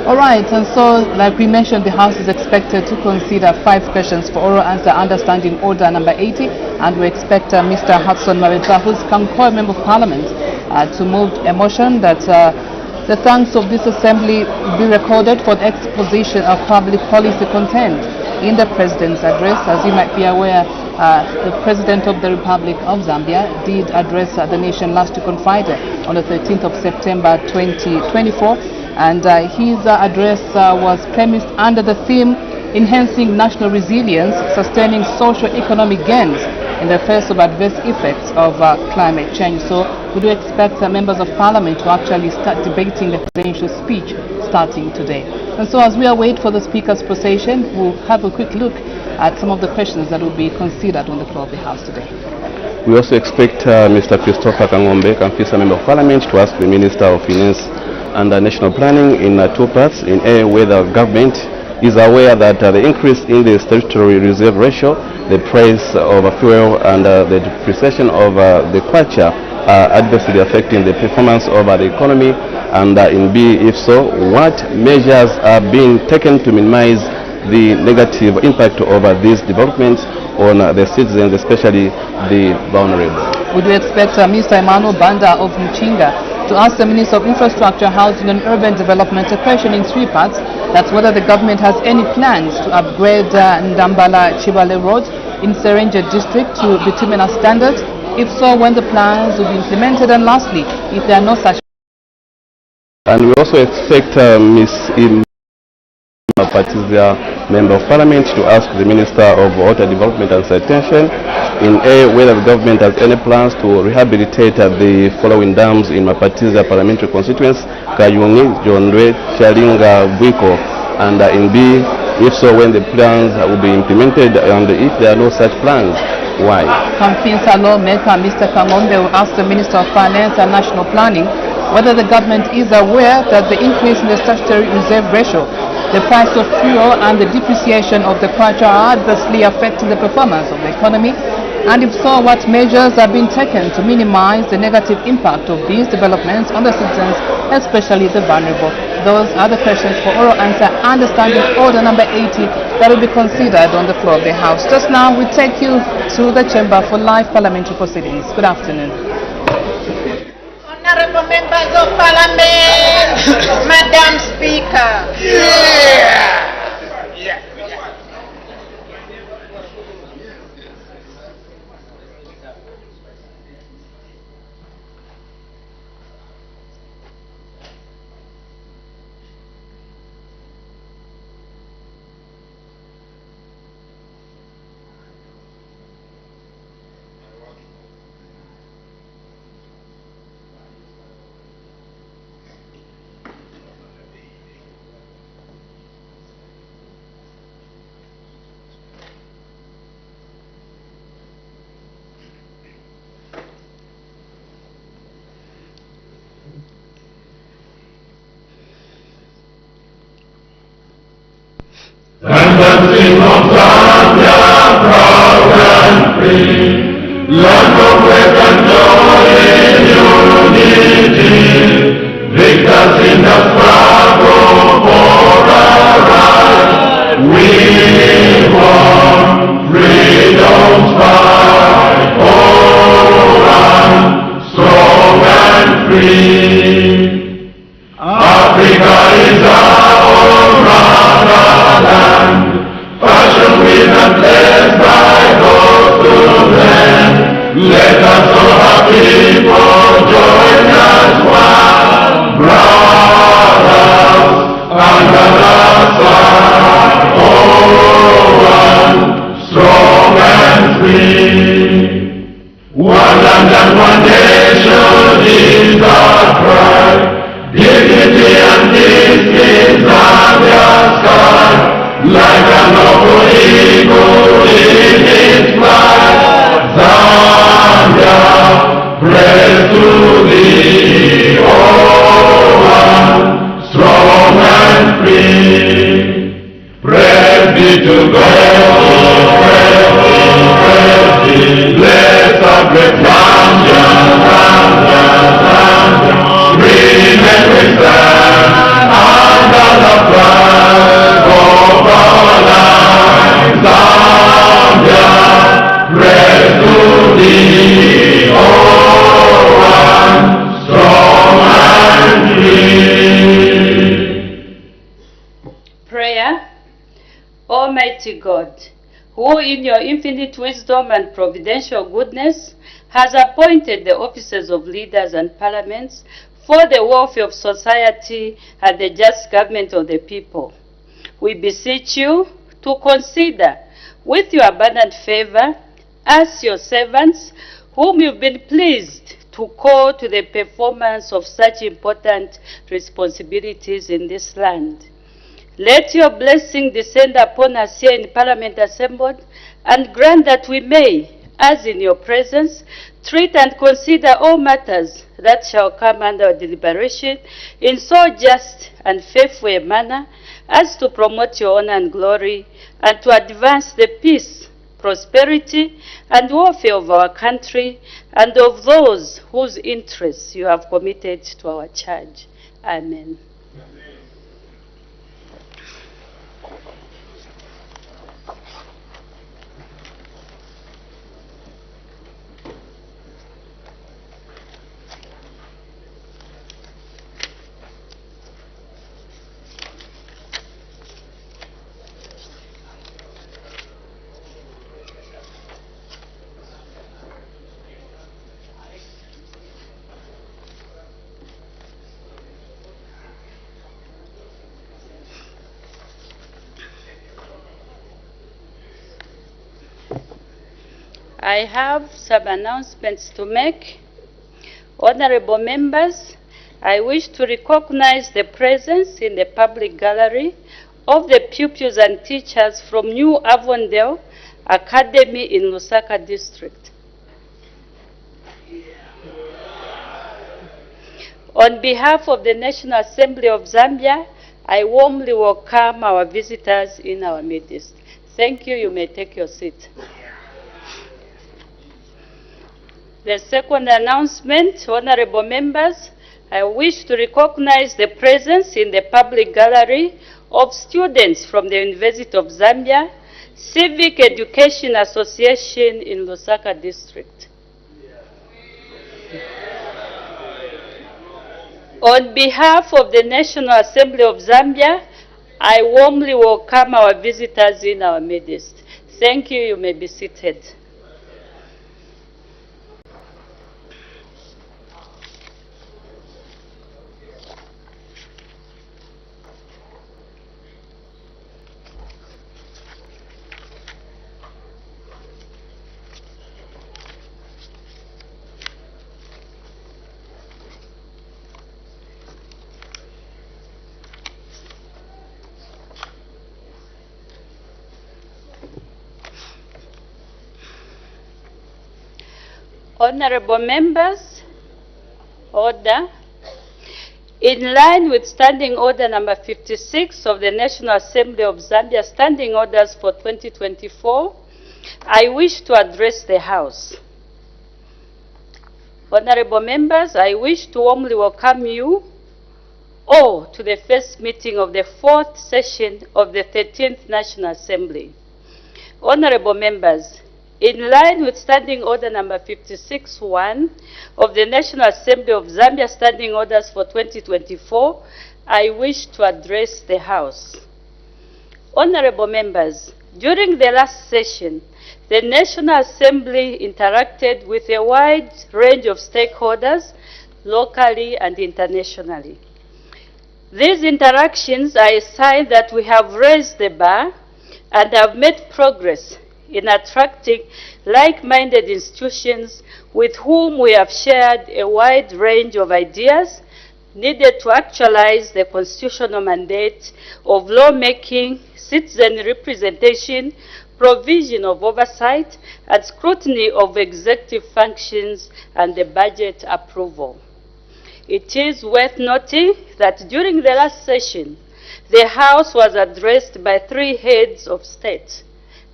All right, and so like we mentioned, the House is expected to consider 5 questions for oral answer under Standing Order number 80, and we expect Mr. Hudson Marita, who's Kankoy Member of Parliament, to move a motion that the thanks of this assembly be recorded for the exposition of public policy content in the President's address. As you might be aware, the President of the Republic of Zambia did address the nation last week on Friday, on the 13th of September 2024. And his address was premised under the theme enhancing national resilience, sustaining socio-economic gains in the face of adverse effects of climate change. So we do expect members of Parliament to actually start debating the presidential speech starting today. And so as we await for the Speaker's procession, we'll have a quick look at some of the questions that will be considered on the floor of the House today. We also expect Mr. Christopher Kangombe, Kampisa Member of Parliament, to ask the Minister of Finance and National Planning in 2 parts. In A, whether government is aware that the increase in the statutory reserve ratio, the price of fuel and the depreciation of the kwacha are adversely affecting the performance of the economy, and in B, if so, what measures are being taken to minimize the negative impact of these developments on the citizens, especially the vulnerable. Would we expect Mr. Emmanuel Banda of Mchinga to ask the Minister of Infrastructure, Housing and Urban Development a question in 3 parts. That's whether the government has any plans to upgrade Ndambala Chibale Road in Serenje district to bituminous standards. If so, when the plans will be implemented, and lastly, if there are no such. And we also expect Ms. Patizia, Member of Parliament, to ask the Minister of Water Development and Sanitation in A, whether the government has any plans to rehabilitate the following dams in Mapatizia Parliamentary constituency: Kayungi, Jondwe, Chalinga, Bwiko, and in B, if so, when the plans will be implemented, and if there are no such plans, why? Kampinsa lawmaker Mr. Kangombe will ask the Minister of Finance and National Planning whether the government is aware that the increase in the statutory reserve ratio, the price of fuel and the depreciation of the kwacha are adversely affecting the performance of the economy, and if so, what measures are being taken to minimize the negative impact of these developments on the citizens, especially the vulnerable. Those are the questions for oral answer under Standing Order number 80 that will be considered on the floor of the House. Just now, we take you to the chamber for live parliamentary proceedings. Good afternoon. Honorable members of Parliament, Madam Speaker. And the King of Zambia, proud and free, land of faith and joy in unity, victors in the struggle for our right. We want freedom's fight, oh, and strong and free. Africa is our own motherland. Almighty God, who in your infinite wisdom and providential goodness has appointed the offices of leaders and parliaments for the welfare of society and the just government of the people, we beseech you to consider with your abundant favor us, your servants, whom you've been pleased to call to the performance of such important responsibilities in this land. Let your blessing descend upon us here in Parliament assembled, and grant that we may, as in your presence, treat and consider all matters that shall come under deliberation in so just and faithful a manner as to promote your honor and glory, and to advance the peace, prosperity, and welfare of our country and of those whose interests you have committed to our charge. Amen. I have some announcements to make. Honorable members, I wish to recognize the presence in the public gallery of the pupils and teachers from New Avondale Academy in Lusaka District. On behalf of the National Assembly of Zambia, I warmly welcome our visitors in our midst. Thank you. You may take your seat. The second announcement, honorable members, I wish to recognize the presence in the public gallery of students from the University of Zambia Civic Education Association in Lusaka District. On behalf of the National Assembly of Zambia, I warmly welcome our visitors in our midst. Thank you. You may be seated. Honorable members, order. In line with Standing Order number 56 of the National Assembly of Zambia, Standing Orders for 2024, I wish to address the House. Honorable members, I wish to warmly welcome you all to the first meeting of the fourth session of the 13th National Assembly. Honorable members, in line with Standing Order number 56.1 of the National Assembly of Zambia Standing Orders for 2024, I wish to address the House. Honorable members, during the last session, the National Assembly interacted with a wide range of stakeholders, locally and internationally. These interactions are a sign that we have raised the bar and have made progress in attracting like-minded institutions with whom we have shared a wide range of ideas needed to actualize the constitutional mandate of lawmaking, citizen representation, provision of oversight, and scrutiny of executive functions and the budget approval. It is worth noting that during the last session, the House was addressed by three heads of state,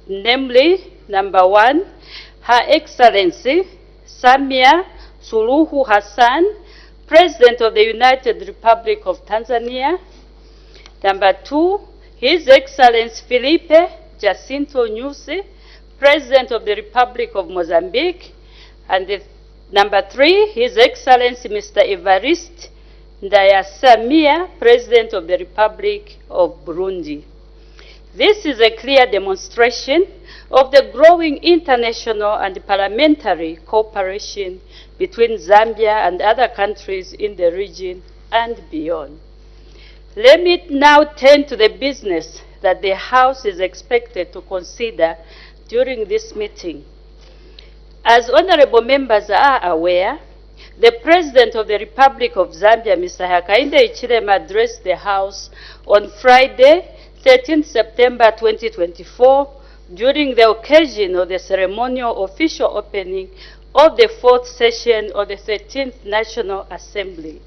namely, number one, Her Excellency Samia Suluhu Hassan, President of the United Republic of Tanzania. Number two, His Excellency Felipe Jacinto Nyusi, President of the Republic of Mozambique. And number three, His Excellency Mr. Evariste Ndayishimiye, President of the Republic of Burundi. This is a clear demonstration of the growing international and parliamentary cooperation between Zambia and other countries in the region and beyond. Let me now turn to the business that the House is expected to consider during this meeting. As honorable members are aware, the President of the Republic of Zambia, Mr. Hakainde Hichilema, addressed the House on Friday, 13 September 2024, during the occasion of the ceremonial official opening of the 4th session of the 13th National Assembly.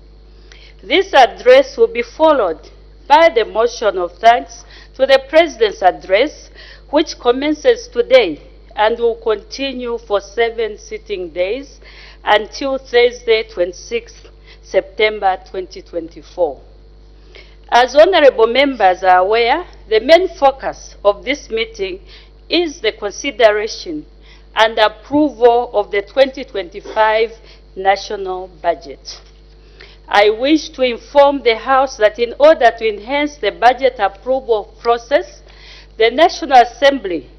This address will be followed by the motion of thanks to the President's address, which commences today and will continue for 7 sitting days until Thursday, 26 September 2024. As honorable members are aware, the main focus of this meeting is the consideration and approval of the 2025 national budget. I wish to inform the House that in order to enhance the budget approval process, the National Assembly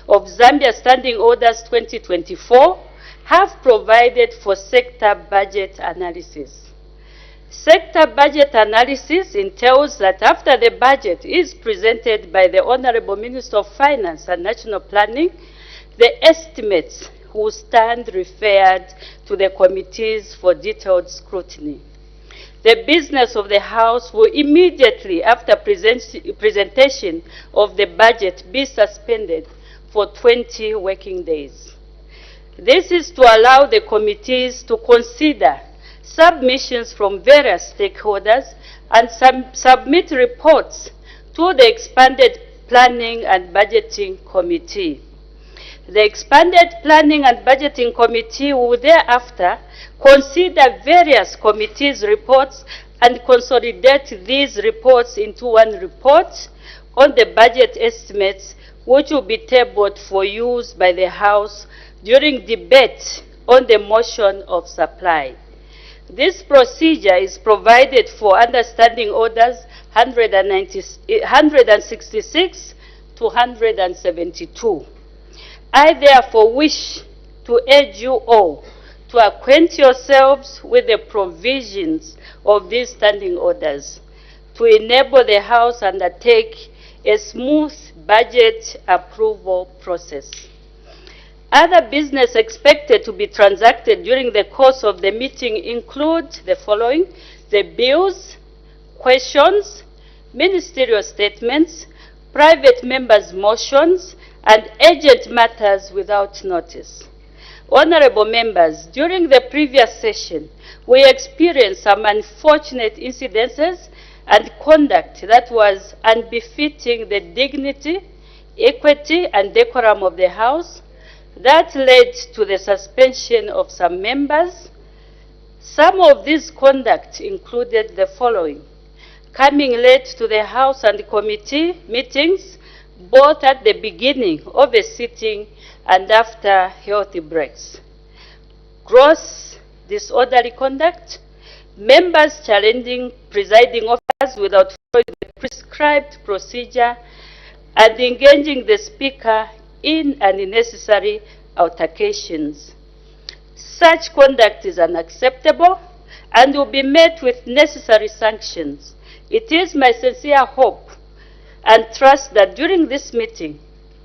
of Zambia Standing Orders 2024 have provided for sector budget analysis. Sector budget analysis entails that after the budget is presented by the Honorable Minister of Finance and National Planning, the estimates will stand referred to the committees for detailed scrutiny. The business of the House will immediately after presentation of the budget be suspended for 20 working days. This is to allow the committees to consider submissions from various stakeholders and submit reports to the expanded Planning and Budgeting Committee. The expanded Planning and Budgeting Committee will thereafter consider various committees' reports and consolidate these reports into one report on the budget estimates, which will be tabled for use by the House during debate on the motion of supply. This procedure is provided for under Standing Orders 166 to 172. I therefore wish to urge you all to acquaint yourselves with the provisions of these standing orders to enable the House to undertake a smooth budget approval process. Other business expected to be transacted during the course of the meeting include the following: the bills, questions, ministerial statements, private members' motions, and urgent matters without notice. Honorable members, during the previous session, we experienced some unfortunate incidences and conduct that was unbefitting the dignity, equity, and decorum of the House that led to the suspension of some members. Some of this conduct included the following: coming late to the House and committee meetings, both at the beginning of a sitting and after healthy breaks; gross disorderly conduct; members challenging presiding officers without following the prescribed procedure; and engaging the Speaker in unnecessary altercations. Such conduct is unacceptable and will be met with necessary sanctions. It is my sincere hope and trust that during this meeting,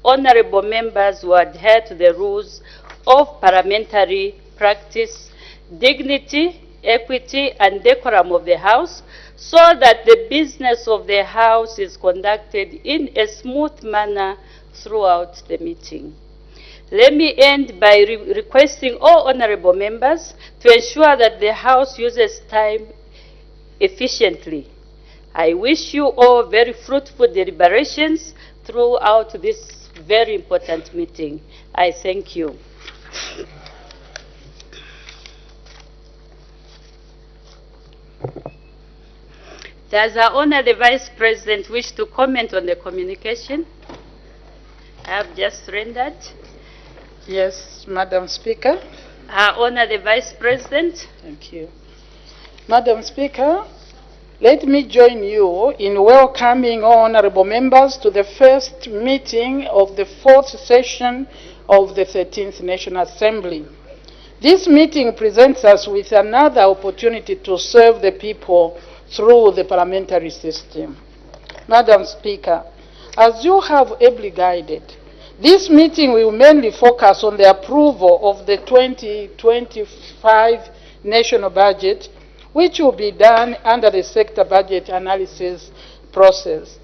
honorable members will adhere to the rules of parliamentary practice, dignity, equity, and decorum of the House, so that the business of the House is conducted in a smooth manner throughout the meeting. Let me end by requesting all honorable members to ensure that the House uses time efficiently. I wish you all very fruitful deliberations throughout this very important meeting. I thank you. Does our Honourable Vice President wish to comment on the communication I have just rendered? Yes, Madam Speaker. Our Honourable Vice President. Thank you. Madam Speaker, Let me join you in welcoming all honorable members to the first meeting of the fourth session of the 13th National Assembly. This meeting presents us with another opportunity to serve the people through the parliamentary system. Madam Speaker, as you have ably guided, this meeting will mainly focus on the approval of the 2025 national budget, which will be done under the sector budget analysis process.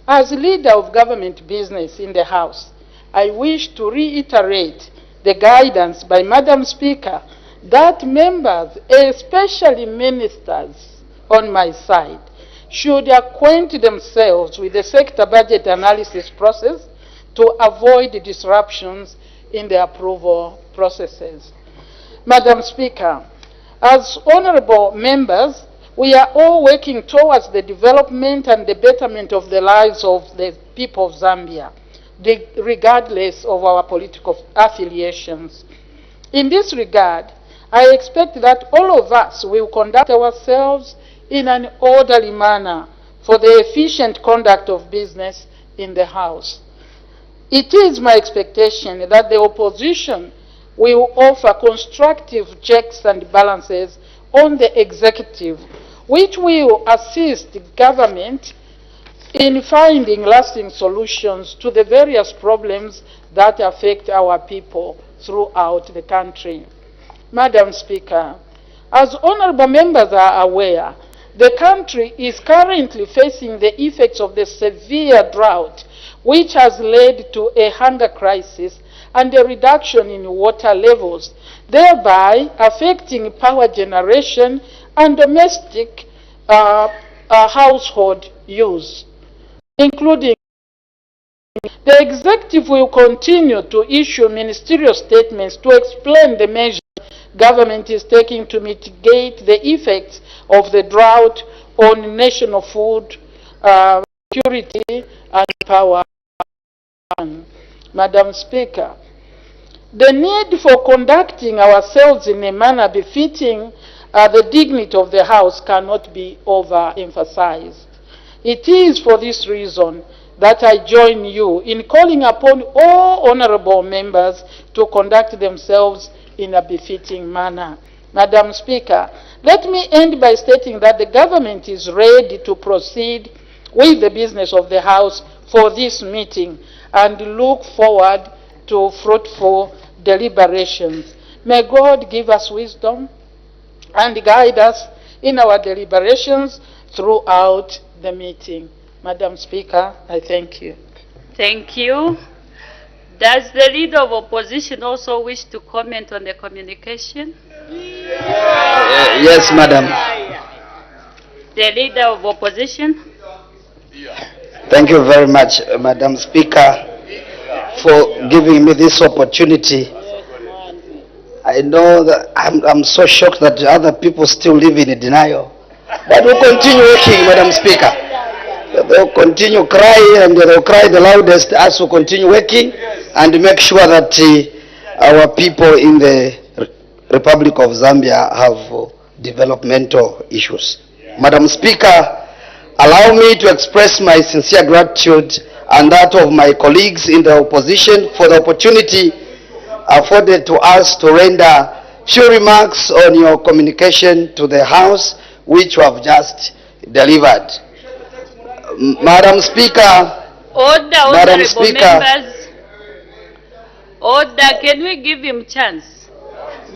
As leader of government business in the House, I wish to reiterate the guidance by Madam Speaker that members, especially ministers on my side, should acquaint themselves with the sector budget analysis process to avoid disruptions in the approval processes. Madam Speaker, as honorable members, we are all working towards the development and the betterment of the lives of the people of Zambia, regardless of our political affiliations. In this regard, I expect that all of us will conduct ourselves in an orderly manner for the efficient conduct of business in the House. It is my expectation that the opposition will offer constructive checks and balances on the executive, which will assist the government in finding lasting solutions to the various problems that affect our people throughout the country. Madam Speaker, as honorable members are aware, the country is currently facing the effects of the severe drought, which has led to a hunger crisis and a reduction in water levels, thereby affecting power generation and domestic household use, including. The executive will continue to issue ministerial statements to explain the measures government is taking to mitigate the effects of the drought on national food security and power. Madam Speaker, the need for conducting ourselves in a manner befitting the dignity of the House cannot be overemphasized. It is for this reason that I join you in calling upon all honorable members to conduct themselves in a befitting manner. Madam Speaker, let me end by stating that the government is ready to proceed with the business of the House for this meeting and look forward to fruitful deliberations. May God give us wisdom and guide us in our deliberations throughout the meeting. Madam Speaker, I thank you. Thank you. Does the leader of opposition also wish to comment on the communication? Yes, Madam. The leader of opposition? Thank you very much, Madam Speaker, for giving me this opportunity. I know that I'm so shocked that other people still live in denial. But we'll continue working, Madam Speaker. They'll continue crying and they'll cry the loudest as we continue working and make sure that our people in the Republic of Zambia have developmental issues. Madam Speaker, allow me to express my sincere gratitude and that of my colleagues in the opposition for the opportunity afforded to us to render few remarks on your communication to the House, which you have just delivered. Madam Speaker, Order, Madam honorable Speaker. members. Order, can we give him chance?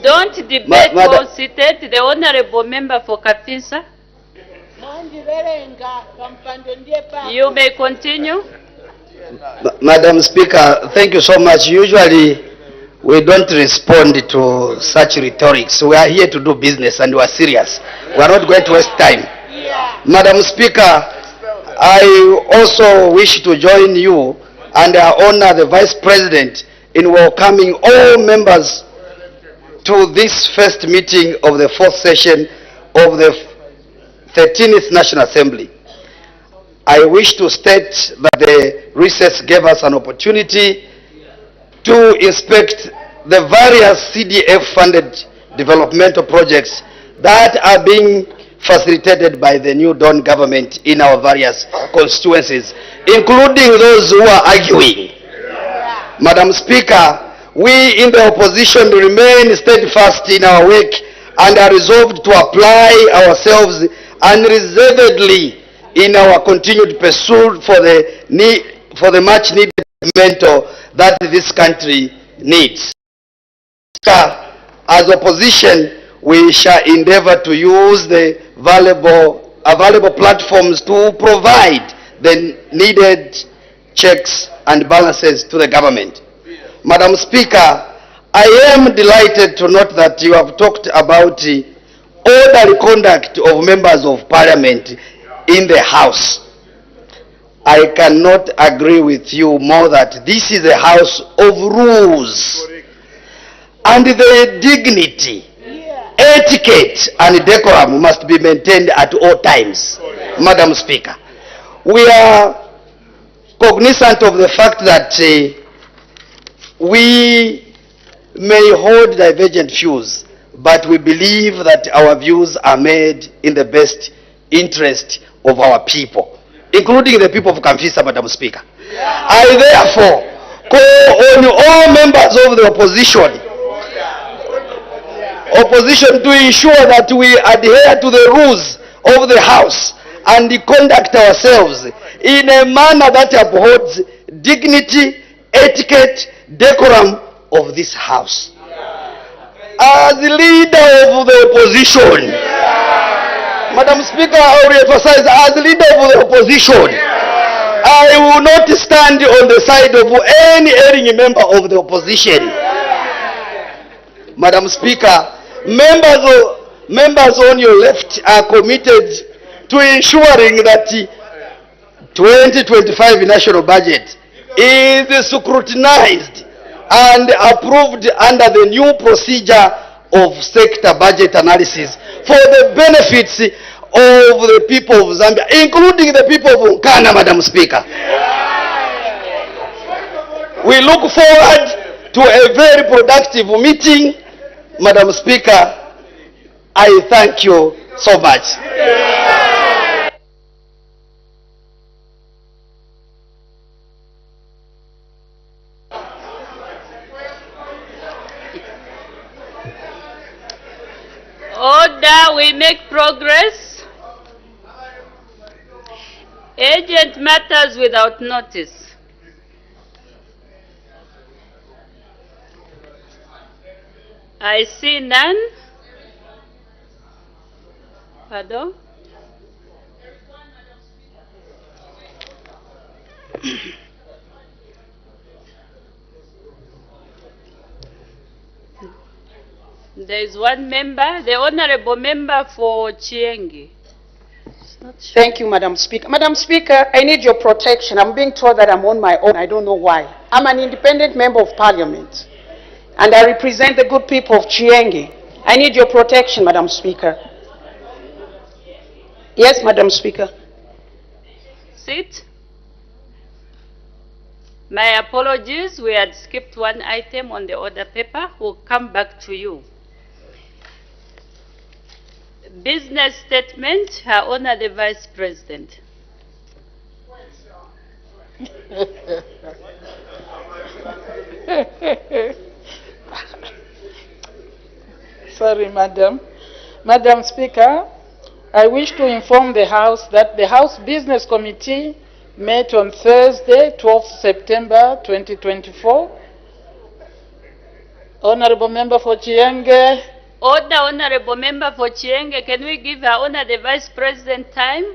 Don't debate or citate the honorable member for Kapinsa. You may continue. Madam Speaker, thank you so much. Usually we don't respond to such rhetorics. We are here to do business and we are serious. We are not going to waste time. Madam Speaker, I also wish to join you and I honor the Vice President in welcoming all members to this first meeting of the fourth session of the 13th National Assembly. I wish to state that the recess gave us an opportunity to inspect the various CDF-funded developmental projects that are being facilitated by the new Dawn government in our various constituencies, including those who are arguing. Madam Speaker, we in the opposition remain steadfast in our work and are resolved to apply ourselves unreservedly in our continued pursuit for the much needed mentor that this country needs. As opposition, we shall endeavor to use the available platforms to provide the needed checks and balances to the government. Madam Speaker, I am delighted to note that you have talked about the orderly conduct of members of Parliament in the House. I cannot agree with you more that this is a house of rules. And the dignity, etiquette, and decorum must be maintained at all times. Madam Speaker, we are cognizant of the fact that we may hold divergent views, but we believe that our views are made in the best interest of our people, including the people of Kamfisa, Madam Speaker. I therefore call on all members of the opposition to ensure that we adhere to the rules of the House and conduct ourselves in a manner that upholds dignity, etiquette, decorum of this House. As the leader of the opposition, Madam Speaker, I will emphasize, as leader of the opposition, I will not stand on the side of any erring member of the opposition. Madam Speaker, members on your left are committed to ensuring that the 2025 national budget is scrutinized and approved under the new procedure of sector budget analysis for the benefits of the people of Zambia, including the people of Nkana, Madam Speaker. We look forward to a very productive meeting. Madam Speaker, I thank you so much. Order, we make progress. Urgent matters without notice. I see none. Pardon? There is one member, the honorable member for Chiengi. Thank you, Madam Speaker. Madam Speaker, I need your protection. I'm being told that I'm on my own. I don't know why. I'm an independent member of Parliament, and I represent the good people of Chiengi. I need your protection, Madam Speaker. Yes, Madam Speaker. Sit. My apologies, we had skipped one item on the order paper. We'll come back to you. Business statement, Her Honor the Vice President. Sorry, Madam. Madam Speaker, I wish to inform the House that the House Business Committee met on Thursday, 12th September 2024. Honorable Member for Chienge. Order, Honorable Member for Chienge. Can we give Her Honor the Vice President time?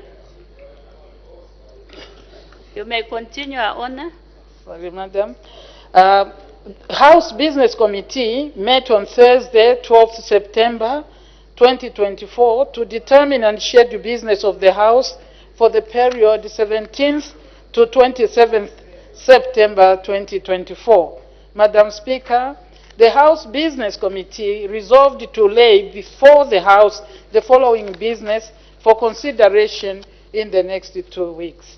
You may continue, Her Honor. Sorry, Madam. House Business Committee met on Thursday, 12th September 2024 to determine and schedule business of the House for the period 17th to 27th September 2024. Madam Speaker, the House Business Committee resolved to lay before the House the following business for consideration in the next 2 weeks.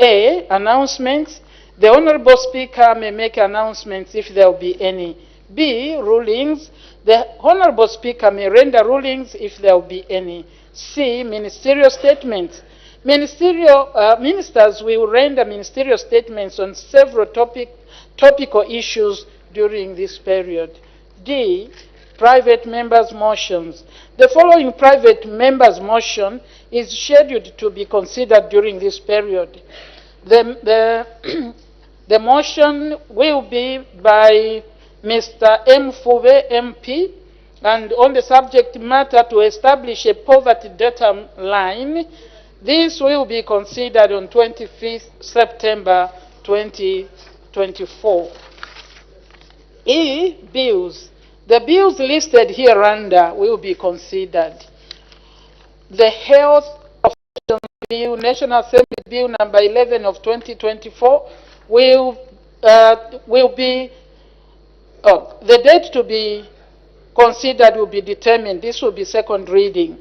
A, announcements. The Honorable Speaker may make announcements if there will be any. B, rulings. The Honorable Speaker may render rulings if there will be any. C. Ministerial statements. Ministers will render ministerial statements on several topical issues during this period. D. Private members' motions. The following private members' motion is scheduled to be considered during this period. The motion will be by Mr. M. Fube, MP, and on the subject matter to establish a poverty data line. This will be considered on 25th September 2024. E. Bills. The bills listed hereunder will be considered. The Health Professions Bill, National Assembly Bill number 11 of 2024 will be, the date to be considered will be determined. This will be second reading.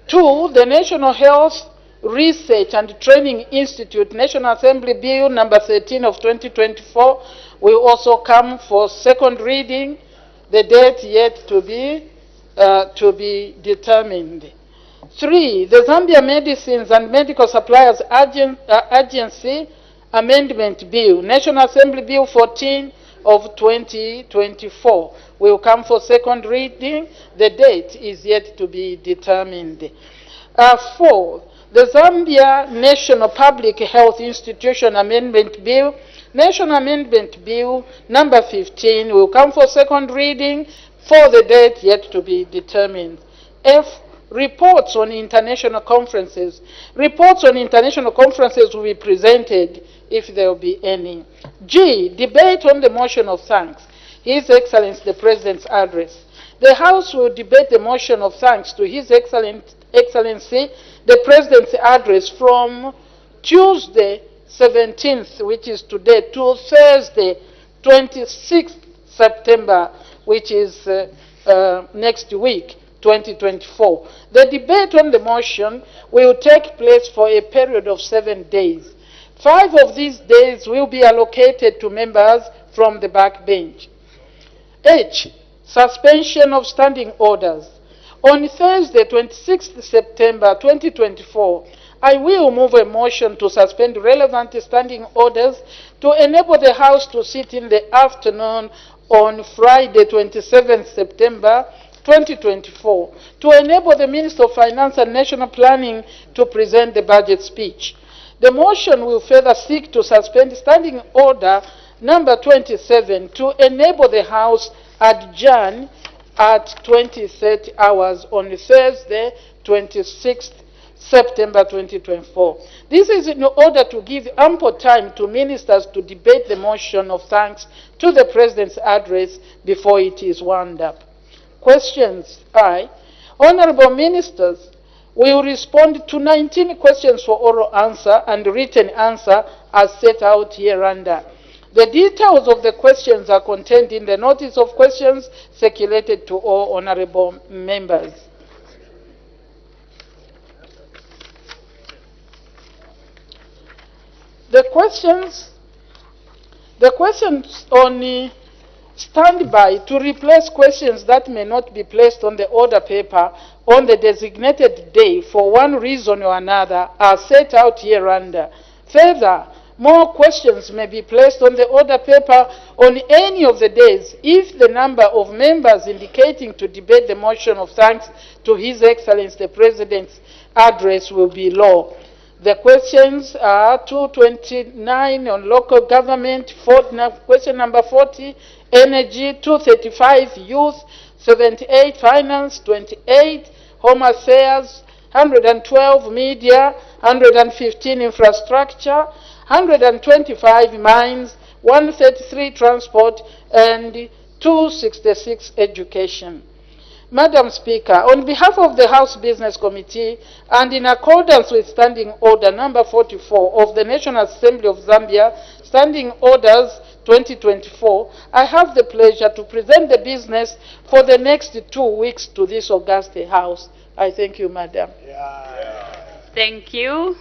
2, the National Health Research and Training Institute, National Assembly Bill number 13 of 2024 will also come for second reading. The date yet to be determined. 3, the Zambia Medicines and Medical Suppliers Agency Amendment Bill, National Assembly Bill 14 of 2024 will come for second reading. The date is yet to be determined. 4, the Zambia National Public Health Institution Amendment Bill, National Amendment Bill number 15 will come for second reading for the date yet to be determined. F, reports on international conferences. Reports on international conferences will be presented if there will be any. G, debate on the motion of thanks. His Excellency the President's address. The House will debate the motion of thanks to His Excellency the President's address from Tuesday 17th, which is today, to Thursday 26th September, which is next week, 2024. The debate on the motion will take place for a period of 7 days. 5 of these days will be allocated to members from the back bench. H, suspension of standing orders. On Thursday, 26th September 2024, I will move a motion to suspend relevant standing orders to enable the House to sit in the afternoon on Friday, 27th September 2024, to enable the Minister of Finance and National Planning to present the budget speech. The motion will further seek to suspend standing order number 27 to enable the House adjourn at 20:30 hours on Thursday, 26th September 2024. This is in order to give ample time to ministers to debate the motion of thanks to the President's address before it is wound up. Questions. I. Honorable Ministers will respond to 19 questions for oral answer and written answer as set out hereunder. The details of the questions are contained in the notice of questions circulated to all honorable members. The questions on standby to replace questions that may not be placed on the order paper on the designated day for one reason or another are set out hereunder. Further, more questions may be placed on the order paper on any of the days if the number of members indicating to debate the motion of thanks to His Excellency the President's address will be low. The questions are 229 on local government, question number 40, energy, 235 youth, 78 finance, 28 home affairs, 112 media, 115 infrastructure, 125 mines, 133 transport, and 266 education. Madam Speaker, on behalf of the House Business Committee and in accordance with Standing Order number 44 of the National Assembly of Zambia, Standing Orders 2024, I have the pleasure to present the business for the next 2 weeks to this august House. I thank you, Madam. Thank you.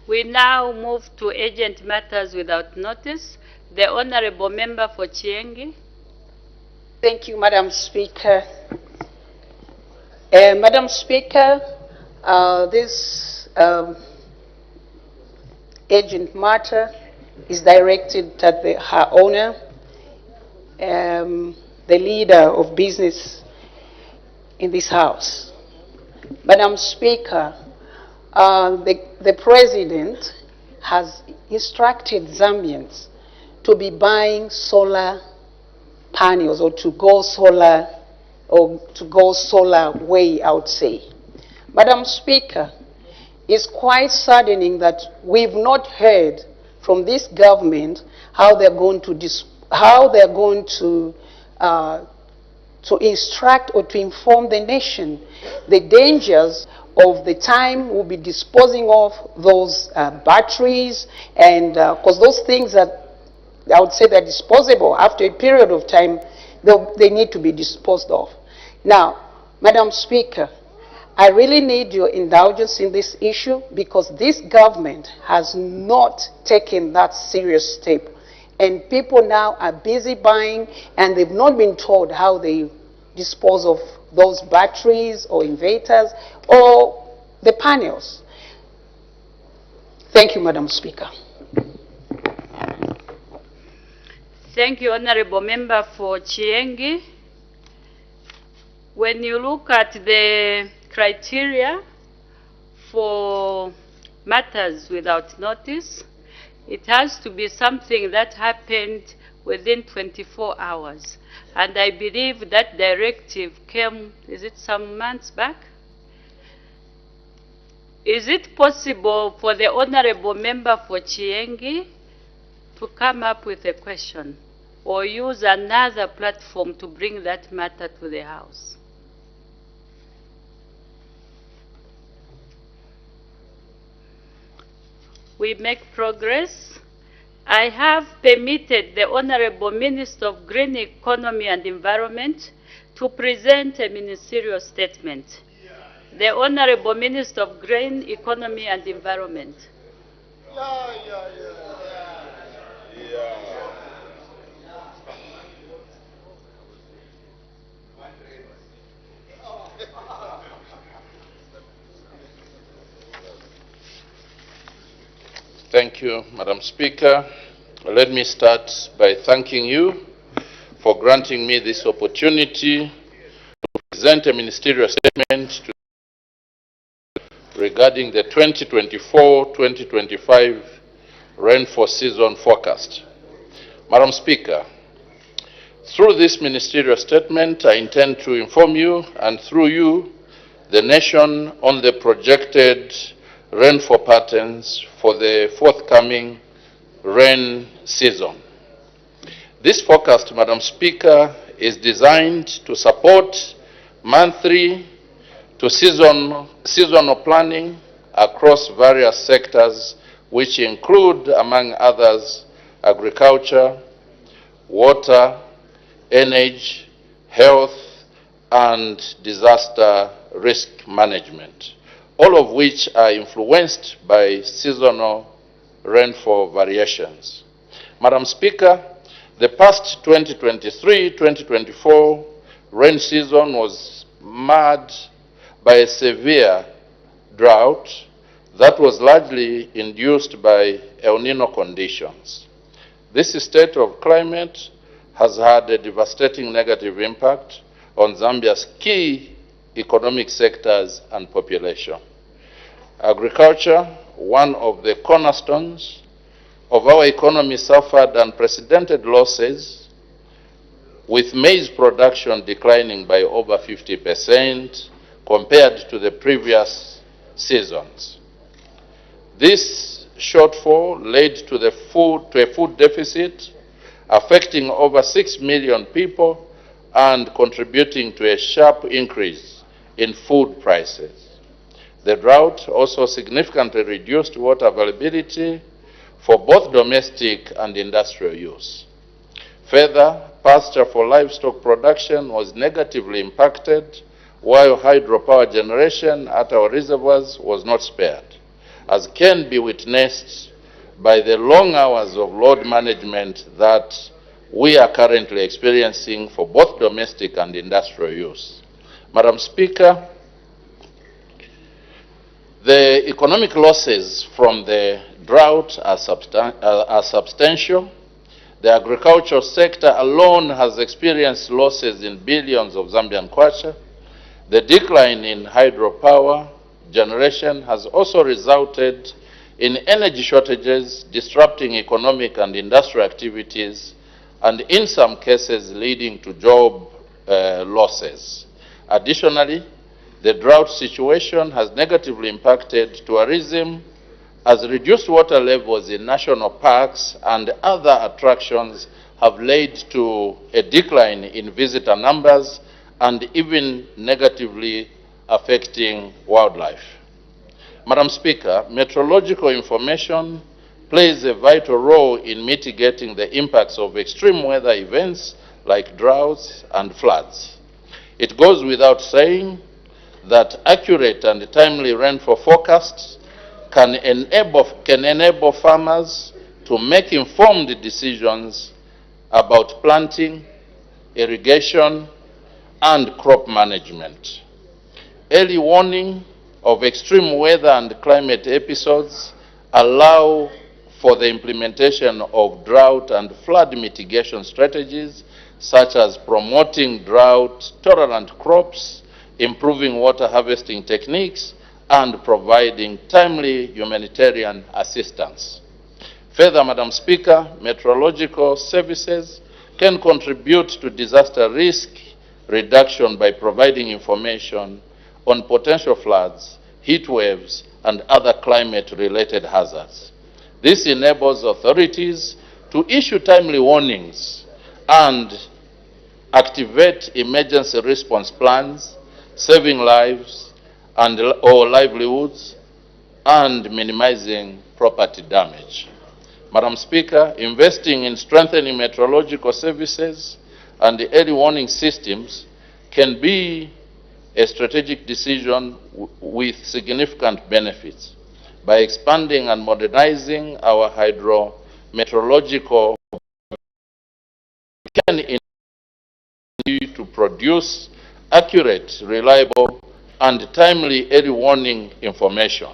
We now move to urgent matters without notice. The Honorable Member for Chiengi. Thank you, Madam Speaker. Madam Speaker, this urgent matter is directed at her owner, the leader of business in this House. Madam Speaker, the President has instructed Zambians to be buying solar panels or to go solar way, I would say. Madam Speaker, it's quite saddening that we've not heard from this government how they're going to instruct or to inform the nation the dangers of the time we'll be disposing of those batteries, and because those things that I would say they're disposable after a period of time, they need to be disposed of. Now, Madam Speaker, I really need your indulgence in this issue because this government has not taken that serious step. And people now are busy buying and they've not been told how they dispose of those batteries or inverters or the panels. Thank you, Madam Speaker. Thank you, Honorable Member for Chiengi. When you look at the criteria for matters without notice, it has to be something that happened within 24 hours. And I believe that directive came, is it some months back? Is it possible for the Honorable Member for Chiengi to come up with a question or use another platform to bring that matter to the House? We make progress. I have permitted the Honorable Minister of Green Economy and Environment to present a ministerial statement. The Honorable Minister of Green Economy and Environment. Thank you, Madam Speaker. Let me start by thanking you for granting me this opportunity to present a ministerial statement regarding the 2024-2025 rainfall season forecast. Madam Speaker, through this ministerial statement, I intend to inform you, and through you, the nation on the projected rainfall patterns for the forthcoming rain season. This forecast, Madam Speaker, is designed to support monthly to seasonal planning across various sectors, which include, among others, agriculture, water, energy, health, and disaster risk management, all of which are influenced by seasonal rainfall variations. Madam Speaker, the past 2023-2024 rain season was marred by a severe drought that was largely induced by El Nino conditions. This state of climate has had a devastating negative impact on Zambia's key economic sectors and population. Agriculture, one of the cornerstones of our economy, suffered unprecedented losses, with maize production declining by over 50% compared to the previous seasons. This shortfall led to a food deficit affecting over 6 million people and contributing to a sharp increase in food prices. The drought also significantly reduced water availability for both domestic and industrial use. Further, pasture for livestock production was negatively impacted, while hydropower generation at our reservoirs was not spared, as can be witnessed by the long hours of load management that we are currently experiencing for both domestic and industrial use. Madam Speaker, the economic losses from the drought are substantial. The agricultural sector alone has experienced losses in billions of Zambian kwacha. The decline in hydropower generation has also resulted in energy shortages, disrupting economic and industrial activities, and in some cases leading to job losses. Additionally, the drought situation has negatively impacted tourism, as reduced water levels in national parks and other attractions have led to a decline in visitor numbers and even negatively affecting wildlife. Madam Speaker, meteorological information plays a vital role in mitigating the impacts of extreme weather events like droughts and floods. It goes without saying that accurate and timely rainfall forecasts can enable farmers to make informed decisions about planting, irrigation, and crop management. Early warning of extreme weather and climate episodes allow for the implementation of drought and flood mitigation strategies, such as promoting drought-tolerant crops, improving water harvesting techniques, and providing timely humanitarian assistance. Further, Madam Speaker, meteorological services can contribute to disaster risk reduction by providing information on potential floods, heat waves, and other climate-related hazards. This enables authorities to issue timely warnings and activate emergency response plans, saving lives or livelihoods, and minimizing property damage. Madam Speaker, investing in strengthening meteorological services and the early warning systems can be a strategic decision with significant benefits. By expanding and modernizing our hydrometeorological, we can continue to produce accurate, reliable, and timely early warning information.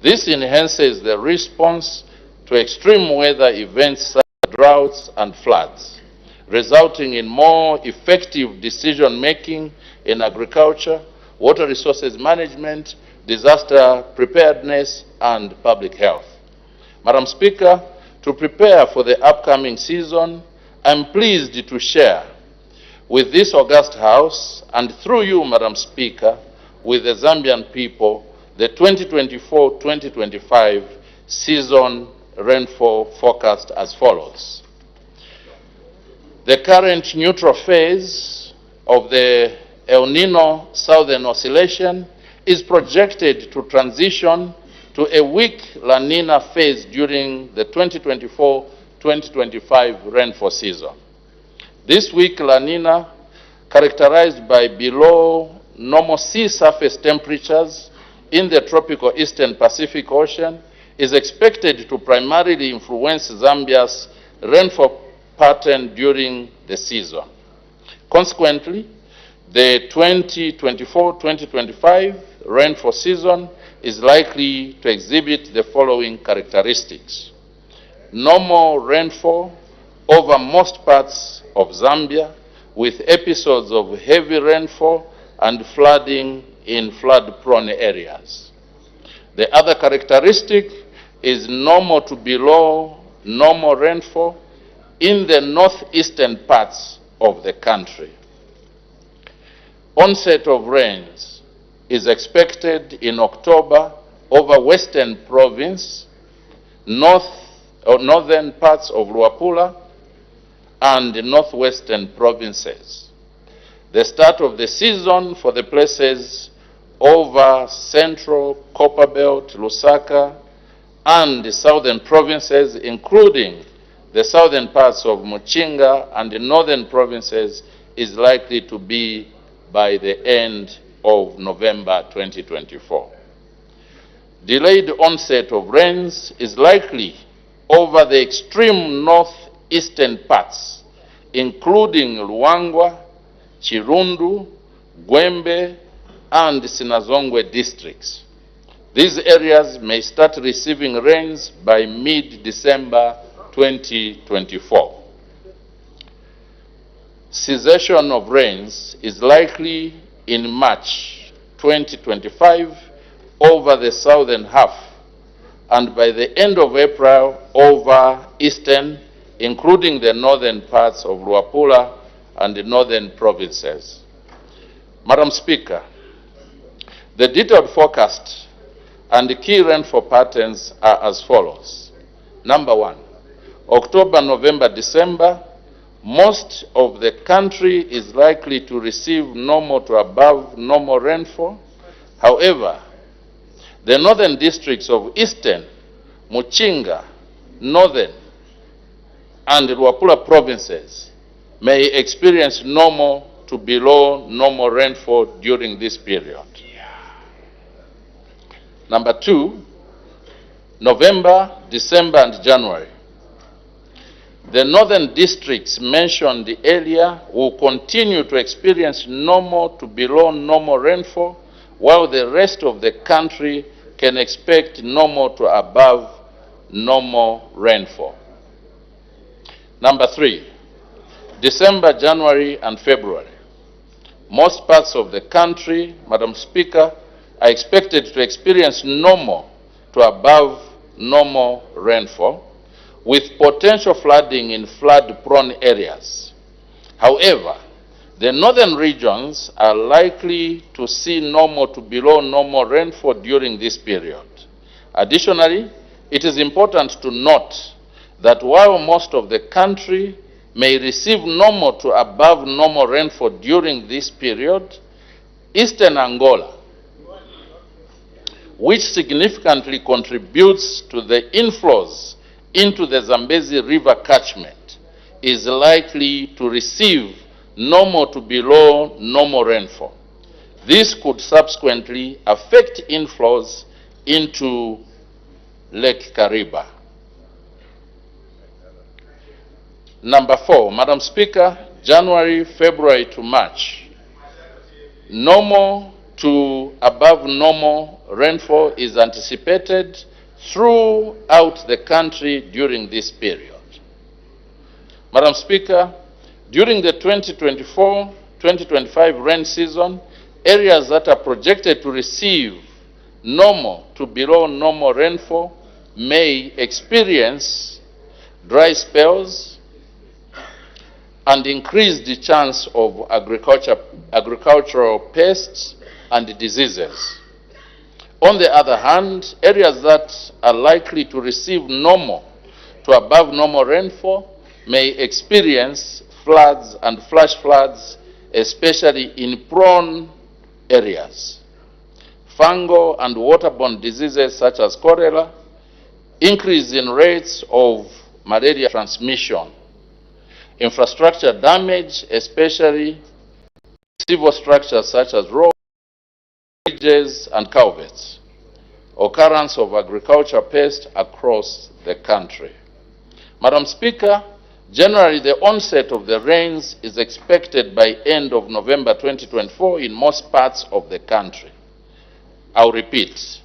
This enhances the response to extreme weather events such as droughts and floods, resulting in more effective decision-making in agriculture, water resources management, disaster preparedness, and public health. Madam Speaker, to prepare for the upcoming season, I'm pleased to share with this august House, and through you, Madam Speaker, with the Zambian people, the 2024-2025 season rainfall forecast as follows. The current neutral phase of the El Nino Southern Oscillation is projected to transition to a weak La Nina phase during the 2024-2025 rainfall season. This weak La Nina, characterized by below normal sea surface temperatures in the tropical Eastern Pacific Ocean, is expected to primarily influence Zambia's rainfall pattern during the season. Consequently, the 2024-2025 rainfall season is likely to exhibit the following characteristics: normal rainfall over most parts of Zambia, with episodes of heavy rainfall and flooding in flood-prone areas. The other characteristic is normal to below normal rainfall in the northeastern parts of the country. Onset of rains is expected in October over Western Province, northern parts of Luapula, and the northwestern provinces. The start of the season for the places over Central, Copperbelt, Lusaka, and the southern provinces, including the southern parts of Muchinga and the northern provinces, is likely to be by the end of November 2024. Delayed onset of rains is likely over the extreme northeastern parts including Luangwa, Chirundu, Gwembe, and Sinazongwe districts. These areas may start receiving rains by mid-December 2024. Cessation of rains is likely in March 2025 over the southern half, and by the end of April over eastern, including the northern parts of Luapula and the northern provinces. Madam Speaker, the detailed forecast and the key rainfall patterns are as follows. Number 1, October, November, December, most of the country is likely to receive normal to above normal rainfall. However, the northern districts of Eastern, Muchinga, Northern, and Luapula provinces may experience normal to below normal rainfall during this period. Number 2, November, December, and January. The northern districts mentioned earlier will continue to experience normal to below normal rainfall, while the rest of the country can expect normal to above normal rainfall. Number 3, December, January, and February. Most parts of the country, Madam Speaker, are expected to experience normal to above normal rainfall, with potential flooding in flood-prone areas. However, the northern regions are likely to see normal to below normal rainfall during this period. Additionally, it is important to note that while most of the country may receive normal to above normal rainfall during this period, Eastern Angola, which significantly contributes to the inflows into the Zambezi River catchment, is likely to receive normal to below normal rainfall. This could subsequently affect inflows into Lake Kariba. Number 4, Madam Speaker, January, February to March. Normal to above normal rainfall is anticipated throughout the country during this period. Madam Speaker, during the 2024-2025 rain season, areas that are projected to receive normal to below normal rainfall may experience dry spells and increase the chance of agricultural pests and diseases. On the other hand, areas that are likely to receive normal to above normal rainfall may experience floods and flash floods, especially in prone areas. Fungal and waterborne diseases such as cholera, increase in rates of malaria transmission, infrastructure damage, especially civil structures such as roads, bridges, and culverts, occurrence of agricultural pests across the country. Madam Speaker, generally the onset of the rains is expected by end of November 2024 in most parts of the country. I'll repeat.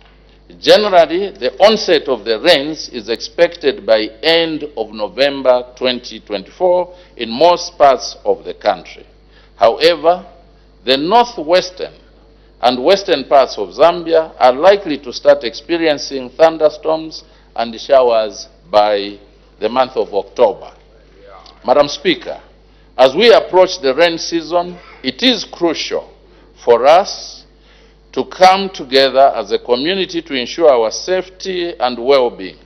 Generally, the onset of the rains is expected by end of November 2024 in most parts of the country. However, the northwestern and western parts of Zambia are likely to start experiencing thunderstorms and showers by the month of October. Madam Speaker, as we approach the rain season, it is crucial for us to come together as a community to ensure our safety and well-being.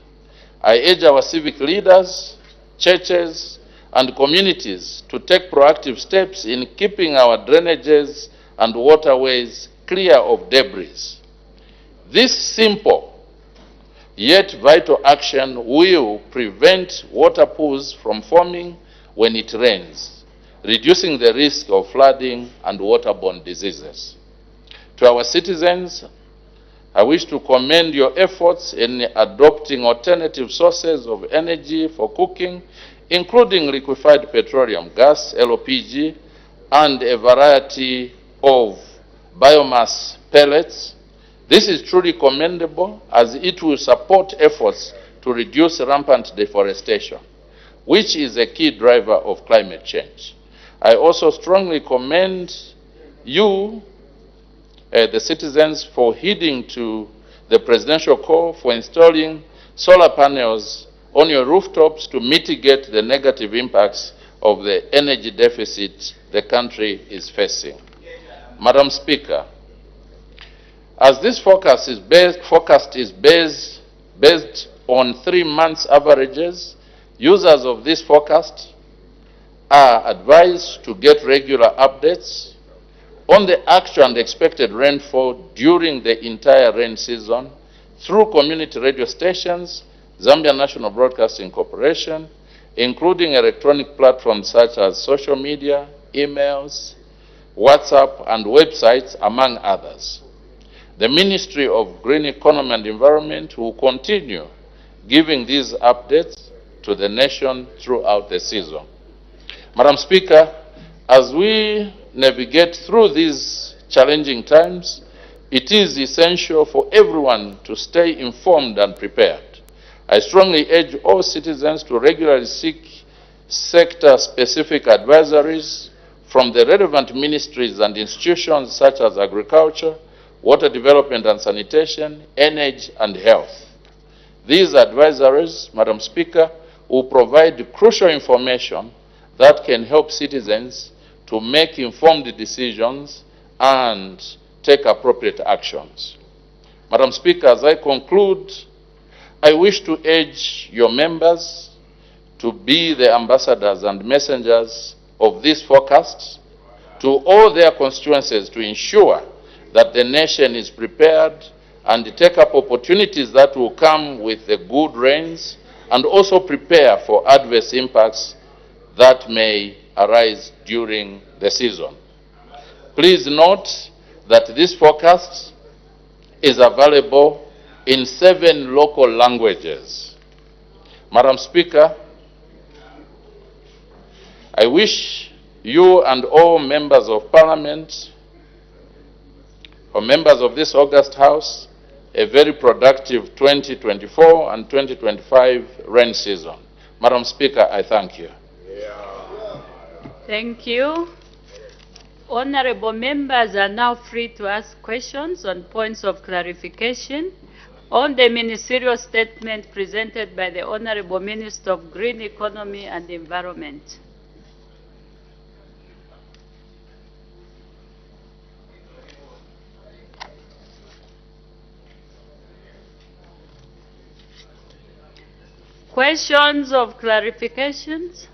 I urge our civic leaders, churches, and communities to take proactive steps in keeping our drainages and waterways clear of debris. This simple yet vital action will prevent water pools from forming when it rains, reducing the risk of flooding and waterborne diseases. To our citizens, I wish to commend your efforts in adopting alternative sources of energy for cooking, including liquefied petroleum gas, LPG, and a variety of biomass pellets. This is truly commendable as it will support efforts to reduce rampant deforestation, which is a key driver of climate change. I also strongly commend you, the citizens, for heeding to the presidential call for installing solar panels on your rooftops to mitigate the negative impacts of the energy deficit the country is facing. Madam Speaker, as this forecast is based on 3 months averages, users of this forecast are advised to get regular updates on the actual and expected rainfall during the entire rain season through community radio stations, Zambia National Broadcasting Corporation, including electronic platforms such as social media, emails, WhatsApp, and websites, among others. The Ministry of Green Economy and Environment will continue giving these updates to the nation throughout the season. Madam Speaker, as we navigate through these challenging times, it is essential for everyone to stay informed and prepared. I strongly urge all citizens to regularly seek sector-specific advisories from the relevant ministries and institutions such as agriculture, water development and sanitation, energy and health. These advisories, Madam Speaker, will provide crucial information that can help citizens to make informed decisions and take appropriate actions. Madam Speaker, as I conclude, I wish to urge your members to be the ambassadors and messengers of this forecast to all their constituencies to ensure that the nation is prepared and take up opportunities that will come with the good rains and also prepare for adverse impacts that may arise during the season. Please note that this forecast is available in 7 local languages. Madam Speaker, I wish you and all members of Parliament or members of this August House a very productive 2024 and 2025 rain season. Madam Speaker, I thank you. Thank you. Honorable members are now free to ask questions on points of clarification on the ministerial statement presented by the Honorable Minister of Green Economy and Environment. Questions of clarifications?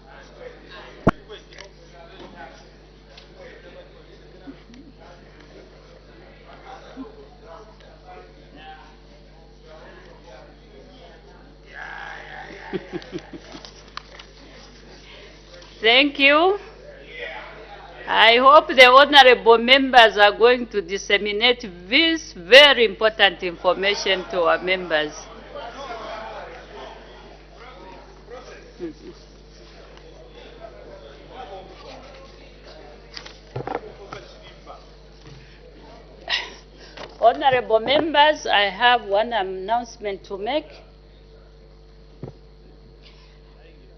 Thank you. I hope the honorable members are going to disseminate this very important information to our members. Honorable members, I have one announcement to make.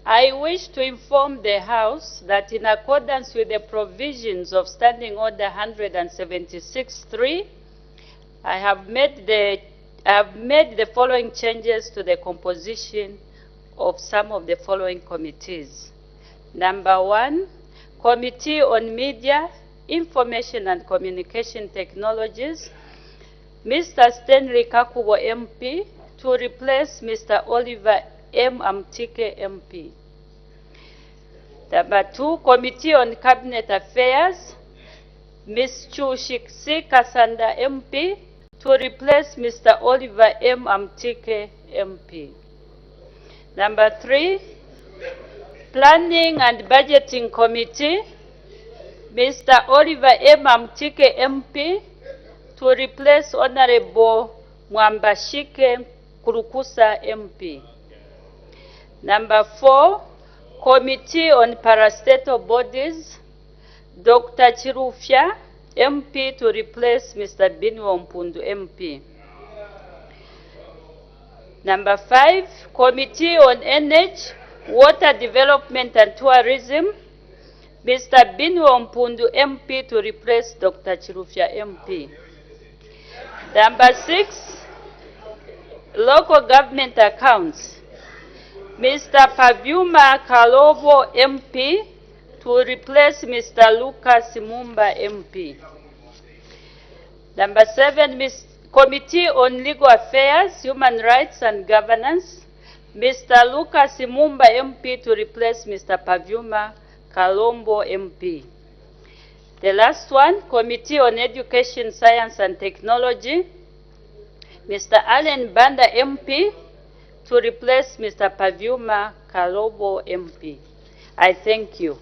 I wish to inform the House that in accordance with the provisions of Standing Order 176.3, I have made the following changes to the composition of some of the following committees. Number 1, Committee on Media, Information and Communication Technologies, Mr. Stanley Kakubo MP to replace Mr. Oliver M. Amtike MP. Number 2, Committee on Cabinet Affairs, Ms. Chushiksi Kasanda MP to replace Mr. Oliver M. Amtike MP. Number 3, Planning and Budgeting Committee, Mr. Oliver M. Amtike MP to replace Honorable Mwambashike Kurukusa MP. Number 4, Committee on Parastatal Bodies, Dr. Chirufya, MP, to replace Mr. Binwo Mpundu, MP. Number 5, Committee on Energy, Water Development and Tourism, Mr. Binwo Mpundu, MP, to replace Dr. Chirufya, MP. Number 6, Local Government Accounts, Mr. Pavyuma Kalobo, MP, to replace Mr. Lucas Mumba, MP. Number 7, Committee on Legal Affairs, Human Rights and Governance, Mr. Lucas Mumba, MP, to replace Mr. Pavyuma Kalombo, MP. The last one, Committee on Education, Science and Technology, Mr. Allen Banda, MP, to replace Mr. Pavyuma Kalobo, MP. I thank you.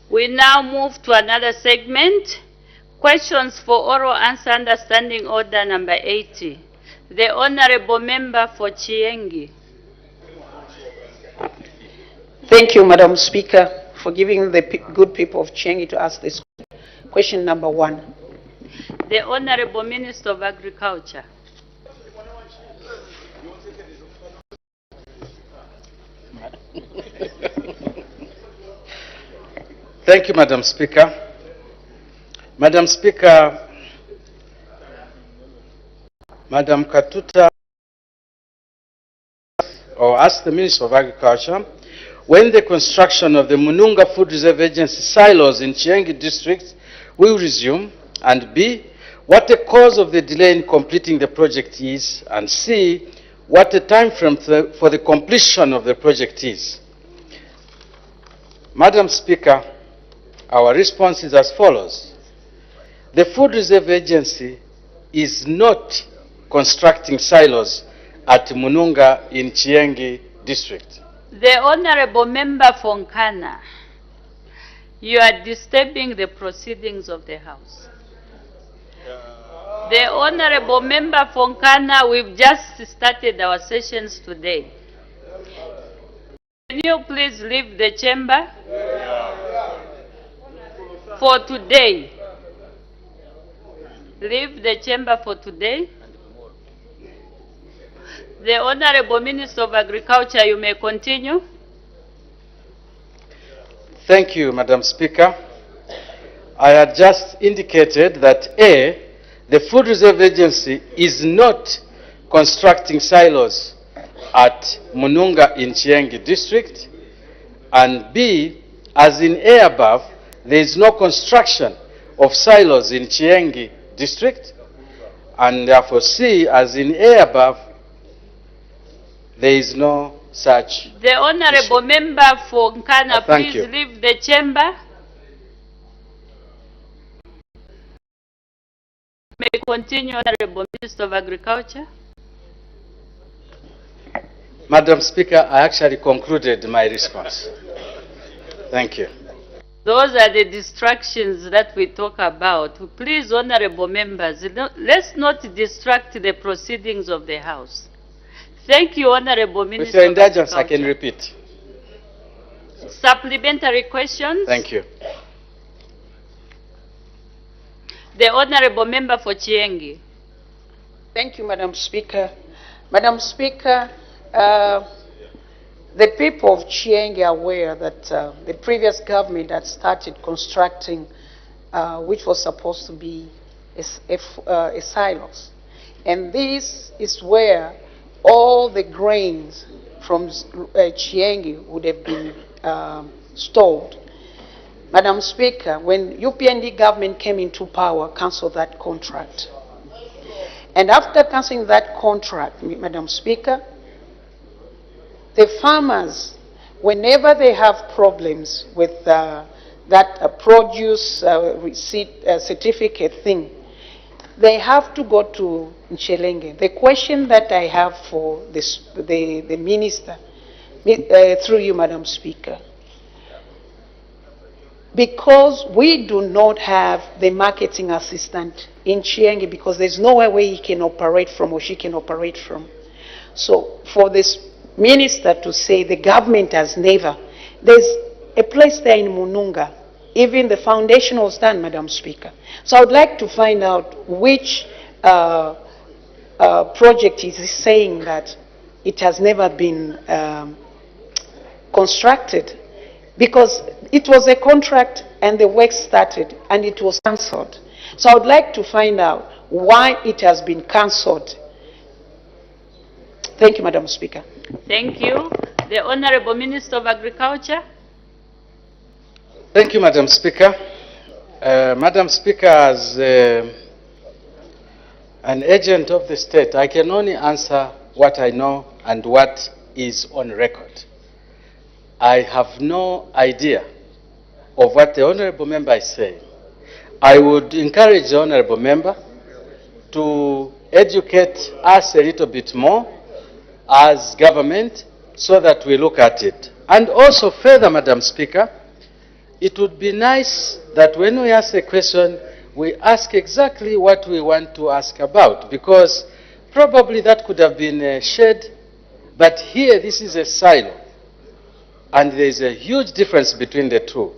We now move to another segment, questions for oral answer under Standing Order number 80. The Honorable Member for Chiengi. Thank you, Madam Speaker, for giving the good people of Chiengi to ask this question. Number 1. The Honorable Minister of Agriculture. Thank you, Madam Speaker. Madam Speaker, Madam Katuta, or asked the Minister of Agriculture, when the construction of the Mununga Food Reserve Agency silos in Chiengi district will resume, and B, what the cause of the delay in completing the project is, and C, what the time frame for the completion of the project is. Madam Speaker, our response is as follows. The Food Reserve Agency is not constructing silos at Mununga in Chiengi district. The Honorable Member for Nkana, you are disturbing the proceedings of the House. The Honorable Member for Nkana, we've just started our sessions today. Can you please leave the chamber for today? Leave the chamber for today. The Honorable Minister of Agriculture, you may continue. Thank you, Madam Speaker. I had just indicated that A, the Food Reserve Agency is not constructing silos at Mununga in Chiengi district, and B, as in A above, there is no construction of silos in Chiengi district, and therefore C, as in A above, there is no such. The Honorable issue. Member for Nkana, Thank please you. leave the chamber. May continue, Honorable Minister of Agriculture. Madam Speaker, I actually concluded my response. Thank you. Those are the distractions that we talk about. Please, honorable members, let's not distract the proceedings of the House. Thank you, Honorable Minister. With your indulgence, I can repeat. Supplementary questions? Thank you. The Honorable Member for Chiengi. Thank you, Madam Speaker. Madam Speaker, the people of Chiengi are aware that the previous government had started constructing, which was supposed to be a silos. And this is where all the grains from Chiengi would have been stored. Madam Speaker, when UPND government came into power, cancelled that contract. And after cancelling that contract, Madam Speaker, the farmers, whenever they have problems with that produce receipt certificate thing, they have to go to Nchelenge. The question that I have for the minister, through you, Madam Speaker, because we do not have the marketing assistant in Chiengi, because there's nowhere where he can operate from or she can operate from. So for this minister to say the government has never, there's a place there in Mununga, even the foundation was done, Madam Speaker. So I would like to find out which project is saying that it has never been constructed, because it was a contract and the work started and it was cancelled. So I would like to find out why it has been cancelled. Thank you, Madam Speaker. Thank you. The Honorable Minister of Agriculture. Thank you, Madam Speaker. Madam Speaker, as an agent of the state, I can only answer what I know and what is on record. I have no idea of what the Honorable Member is saying. I would encourage the Honorable Member to educate us a little bit more as government so that we look at it. And also further, Madam Speaker, it would be nice that when we ask a question, we ask exactly what we want to ask about, because probably that could have been shared, but here this is a silo, and there is a huge difference between the two.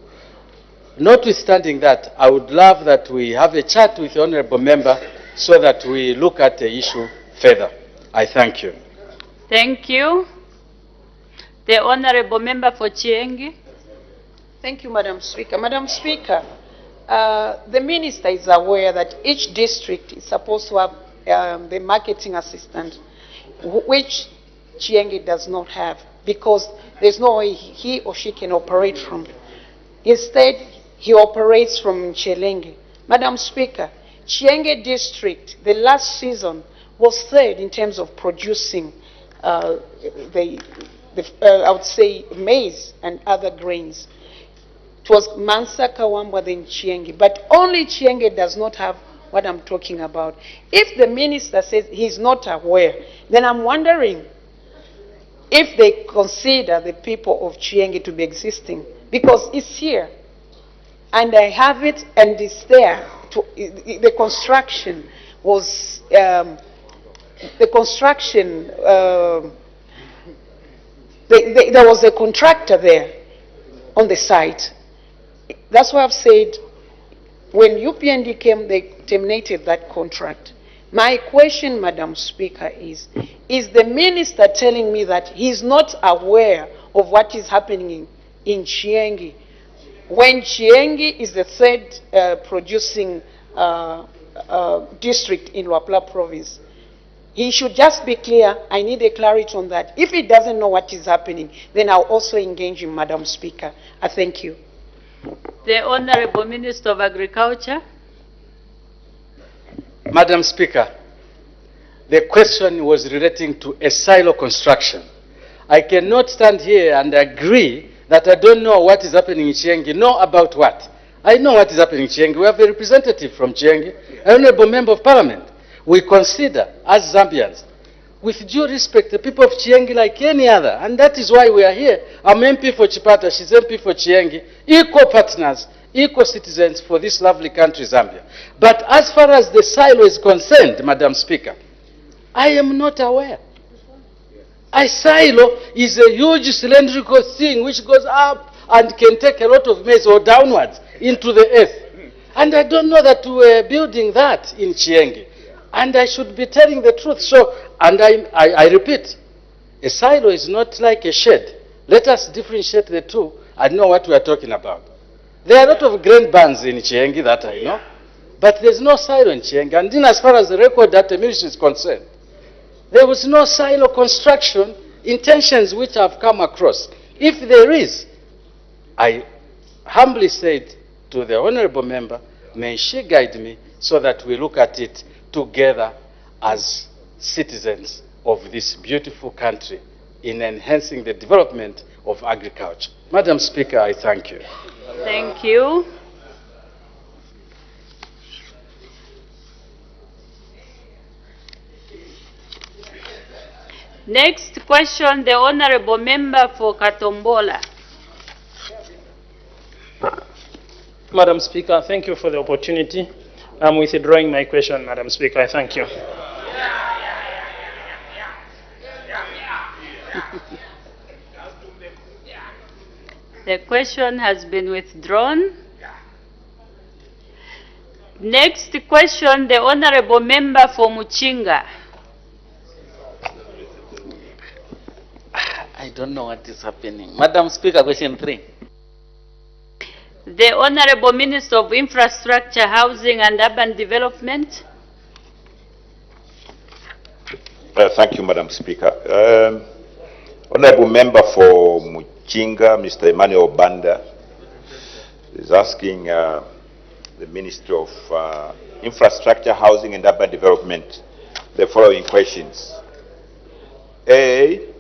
Notwithstanding that, I would love that we have a chat with the Honorable Member so that we look at the issue further. I thank you. Thank you. The Honorable Member for Chiengi. Thank you, Madam Speaker. Madam Speaker, the minister is aware that each district is supposed to have the marketing assistant, which Chiengi does not have, because there's no way he or she can operate from. Instead, he operates from Chelenge. Madam Speaker, Chiengi district, the last season, was third in terms of producing I would say maize and other grains. It was Mansa, Kawambwa, then Chiengi. But only Chiengi does not have what I'm talking about. If the minister says he's not aware, then I'm wondering if they consider the people of Chiengi to be existing, because it's here. And I have it, and it's there. The construction was, there was a contractor there on the site. That's why I've said, when UPND came, they terminated that contract. My question, Madam Speaker, is the minister telling me that he's not aware of what is happening in Chiengi, when Chiengi is the third producing district in Luapula province? He should just be clear. I need a clarity on that. If he doesn't know what is happening, then I'll also engage him, Madam Speaker. I thank you. The Honorable Minister of Agriculture. Madam Speaker, the question was relating to a silo construction. I cannot stand here and agree that I don't know what is happening in Chiengi. Know about what? I know what is happening in Chiengi. We have a representative from Chiengi, an Honorable Member of Parliament. We consider, as Zambians, with due respect, the people of Chiengi like any other, and that is why we are here. I'm MP for Chipata, she's MP for Chiengi, equal partners, equal citizens for this lovely country, Zambia. But as far as the silo is concerned, Madam Speaker, I am not aware. A silo is a huge cylindrical thing which goes up and can take a lot of maize or downwards into the earth. And I don't know that we were building that in Chiengi. And I should be telling the truth. So, and I repeat, a silo is not like a shed. Let us differentiate the two and know what we are talking about. There are a lot of grain barns in Chiengi that I know, but there's no silo in Chiengi. And then as far as the record that the ministry is concerned, there was no silo construction intentions which I've come across. If there is, I humbly said to the Honorable Member, may she guide me so that we look at it together as citizens of this beautiful country in enhancing the development of agriculture. Madam Speaker, I thank you. Thank you. Next question, the Honorable Member for Katombola. Madam Speaker, thank you for the opportunity. I'm withdrawing my question, Madam Speaker. I thank you. The question has been withdrawn. Next question, the Honorable Member for Muchinga. I don't know what is happening. Madam Speaker, question 3. The Honorable Minister of Infrastructure, Housing and Urban Development. Thank you, Madam Speaker. Honorable Member for Muchinga, Mr. Emmanuel Banda, is asking the Ministry of Infrastructure, Housing and Urban Development the following questions. A,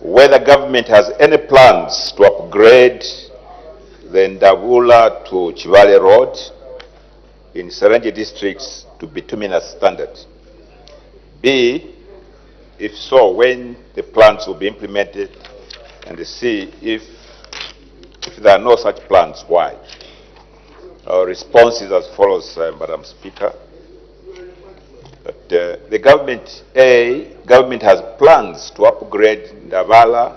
whether government has any plans to upgrade the Ndavula to Chivale Road in Serenge districts to bituminous standard. B, if so, when the plans will be implemented, and C, if there are no such plans, why? Our response is as follows, Madam Speaker. That, the government has plans to upgrade Ndavala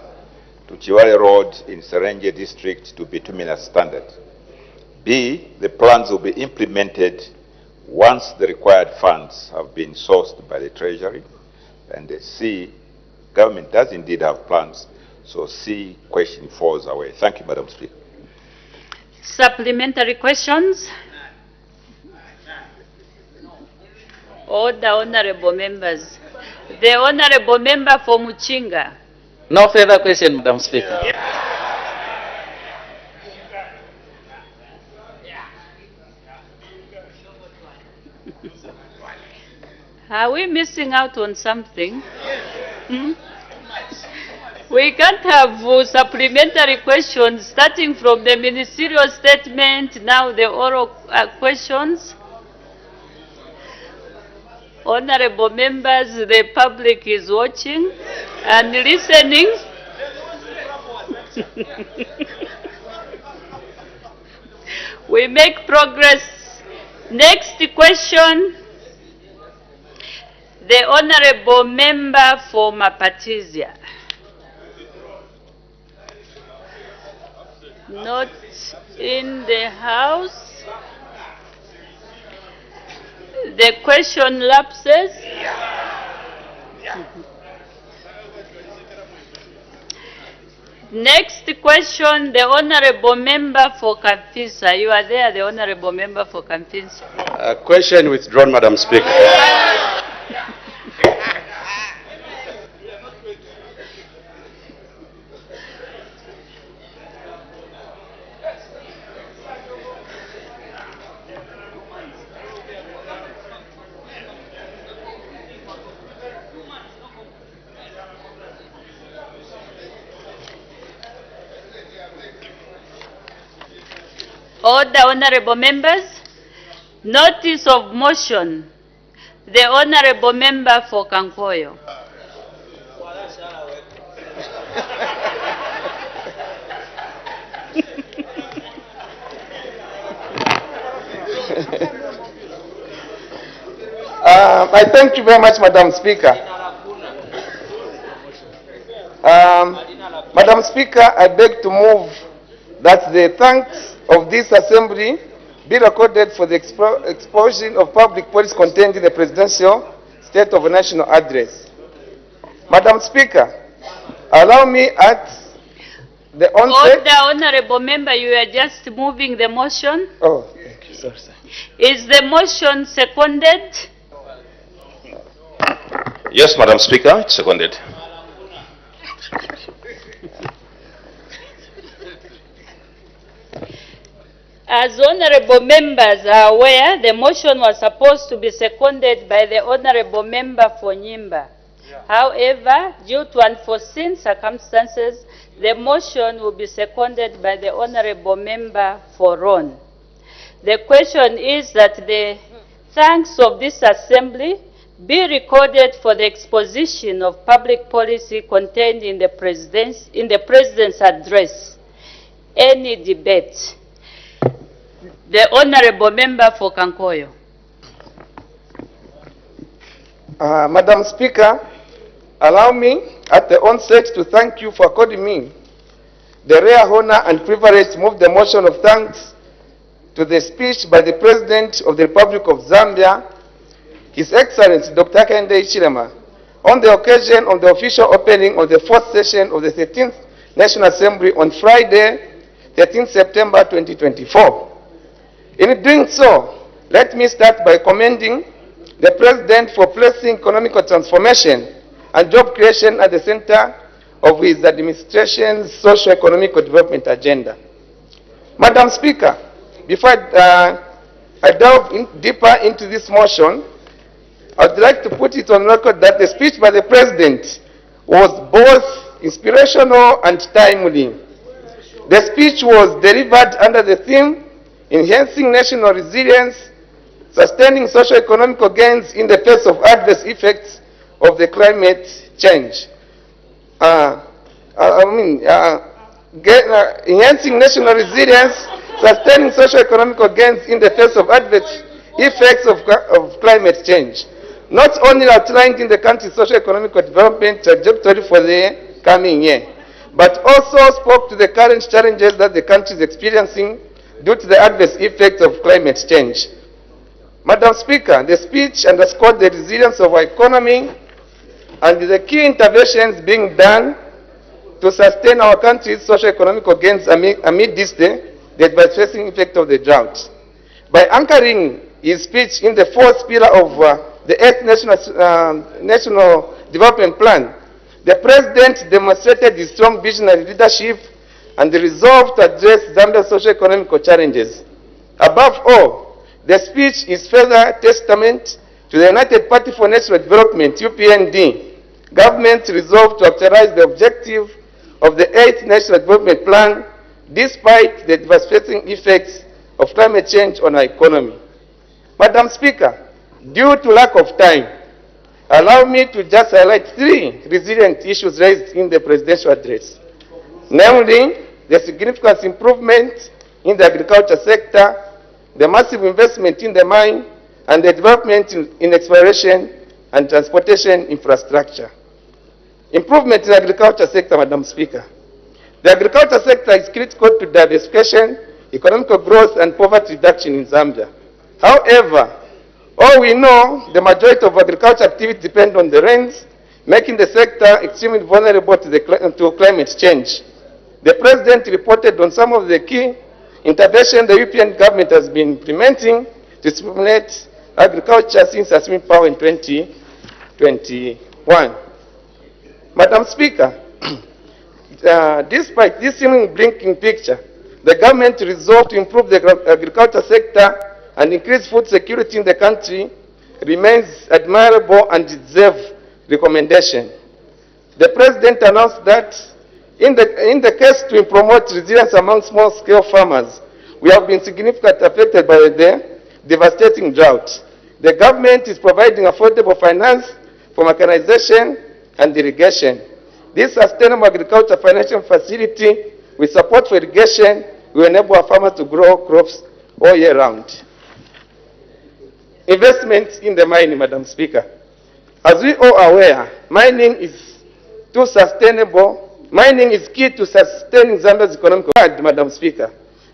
to Chivale Road in Serenge district to bituminous standard. B, the plans will be implemented once the required funds have been sourced by the Treasury. And C, government does indeed have plans. So C, question falls away. Thank you, Madam Speaker. Supplementary questions? Order, honorable members. The Honorable Member for Muchinga. No further question, Madam Speaker. Are we missing out on something? We can't have supplementary questions starting from the ministerial statement, now the oral questions. Honorable members, the public is watching and listening. We make progress. Next question. The Honorable Member for Mapatizia. Not in the House. The question lapses. Next question, the Honorable Member for Kampisa. You are there, the Honorable Member for Kampisa. Question withdrawn, Madam Speaker. Order, honorable members. Notice of motion. The Honorable Member for Kankoyo. I thank you very much, Madam Speaker. Madam Speaker, I beg to move that the thanks of this Assembly be recorded for the exposition of public policy contained in the Presidential State of the National Address. Madam Speaker, allow me at the onset... Order, honorable member, you are just moving the motion. Oh, thank you. Sorry, sir. Is the motion seconded? Yes, Madam Speaker, it's seconded. As honorable members are aware, the motion was supposed to be seconded by the honorable member for Nyimba. However, due to unforeseen circumstances, the motion will be seconded by the honorable member for Ron. The question is that the thanks of this assembly be recorded for the exposition of public policy contained in the President's address. Any debate? The Honorable Member for Kankoyo. Madam Speaker, allow me at the onset to thank you for according me the rare honor and privilege to move the motion of thanks to the speech by the President of the Republic of Zambia, His Excellency Dr. Hakainde Hichilema, on the occasion of the official opening of the 4th session of the 13th National Assembly on Friday, 13th September 2024. In doing so, let me start by commending the President for placing economic transformation and job creation at the center of his administration's socio-economic development agenda. Madam Speaker, before I delve deeper into this motion, I would like to put it on record that the speech by the President was both inspirational and timely. The speech was delivered under the theme, Enhancing National Resilience, Sustaining Socio-Economic Gains in the Face of Adverse Effects of the Climate Change. Enhancing national resilience, sustaining socio-economic gains in the face of adverse effects of climate change. Not only outlined in the country's socio-economic development trajectory for the coming year, but also spoke to the current challenges that the country is experiencing due to the adverse effects of climate change. Madam Speaker, the speech underscored the resilience of our economy and the key interventions being done to sustain our country's socio-economic gains amidst the devastating effect of the drought. By anchoring his speech in the fourth pillar of the 8th National Development Plan, the President demonstrated his strong visionary leadership and the resolve to address Zambia's socio-economic challenges. Above all, the speech is further testament to the United Party for National Development, UPND, government's resolve to actualize the objective of the 8th National Development Plan despite the devastating effects of climate change on our economy. Madam Speaker, due to lack of time, allow me to just highlight 3 resilient issues raised in the presidential address, namely the significant improvement in the agriculture sector, the massive investment in the mine, and the development in exploration and transportation infrastructure. Improvement in the agriculture sector, Madam Speaker. The agriculture sector is critical to diversification, economic growth, and poverty reduction in Zambia. However, all we know, the majority of agriculture activities depend on the rains, making the sector extremely vulnerable to climate change. The President reported on some of the key interventions the European government has been implementing to stimulate agriculture since assuming power in 2021. Madam Speaker, despite this seeming blinking picture, the government resolved to improve the agriculture sector and increase food security in the country remains admirable and deserves recommendation. The President announced that in the case to promote resilience among small-scale farmers, we have been significantly affected by the devastating drought. The government is providing affordable finance for mechanization and irrigation. This sustainable agriculture financial facility with support for irrigation will enable our farmers to grow crops all year round. Investment in the mining, Madam Speaker. As we all are aware, mining is key to sustaining Zambia's economic growth, Madam Speaker.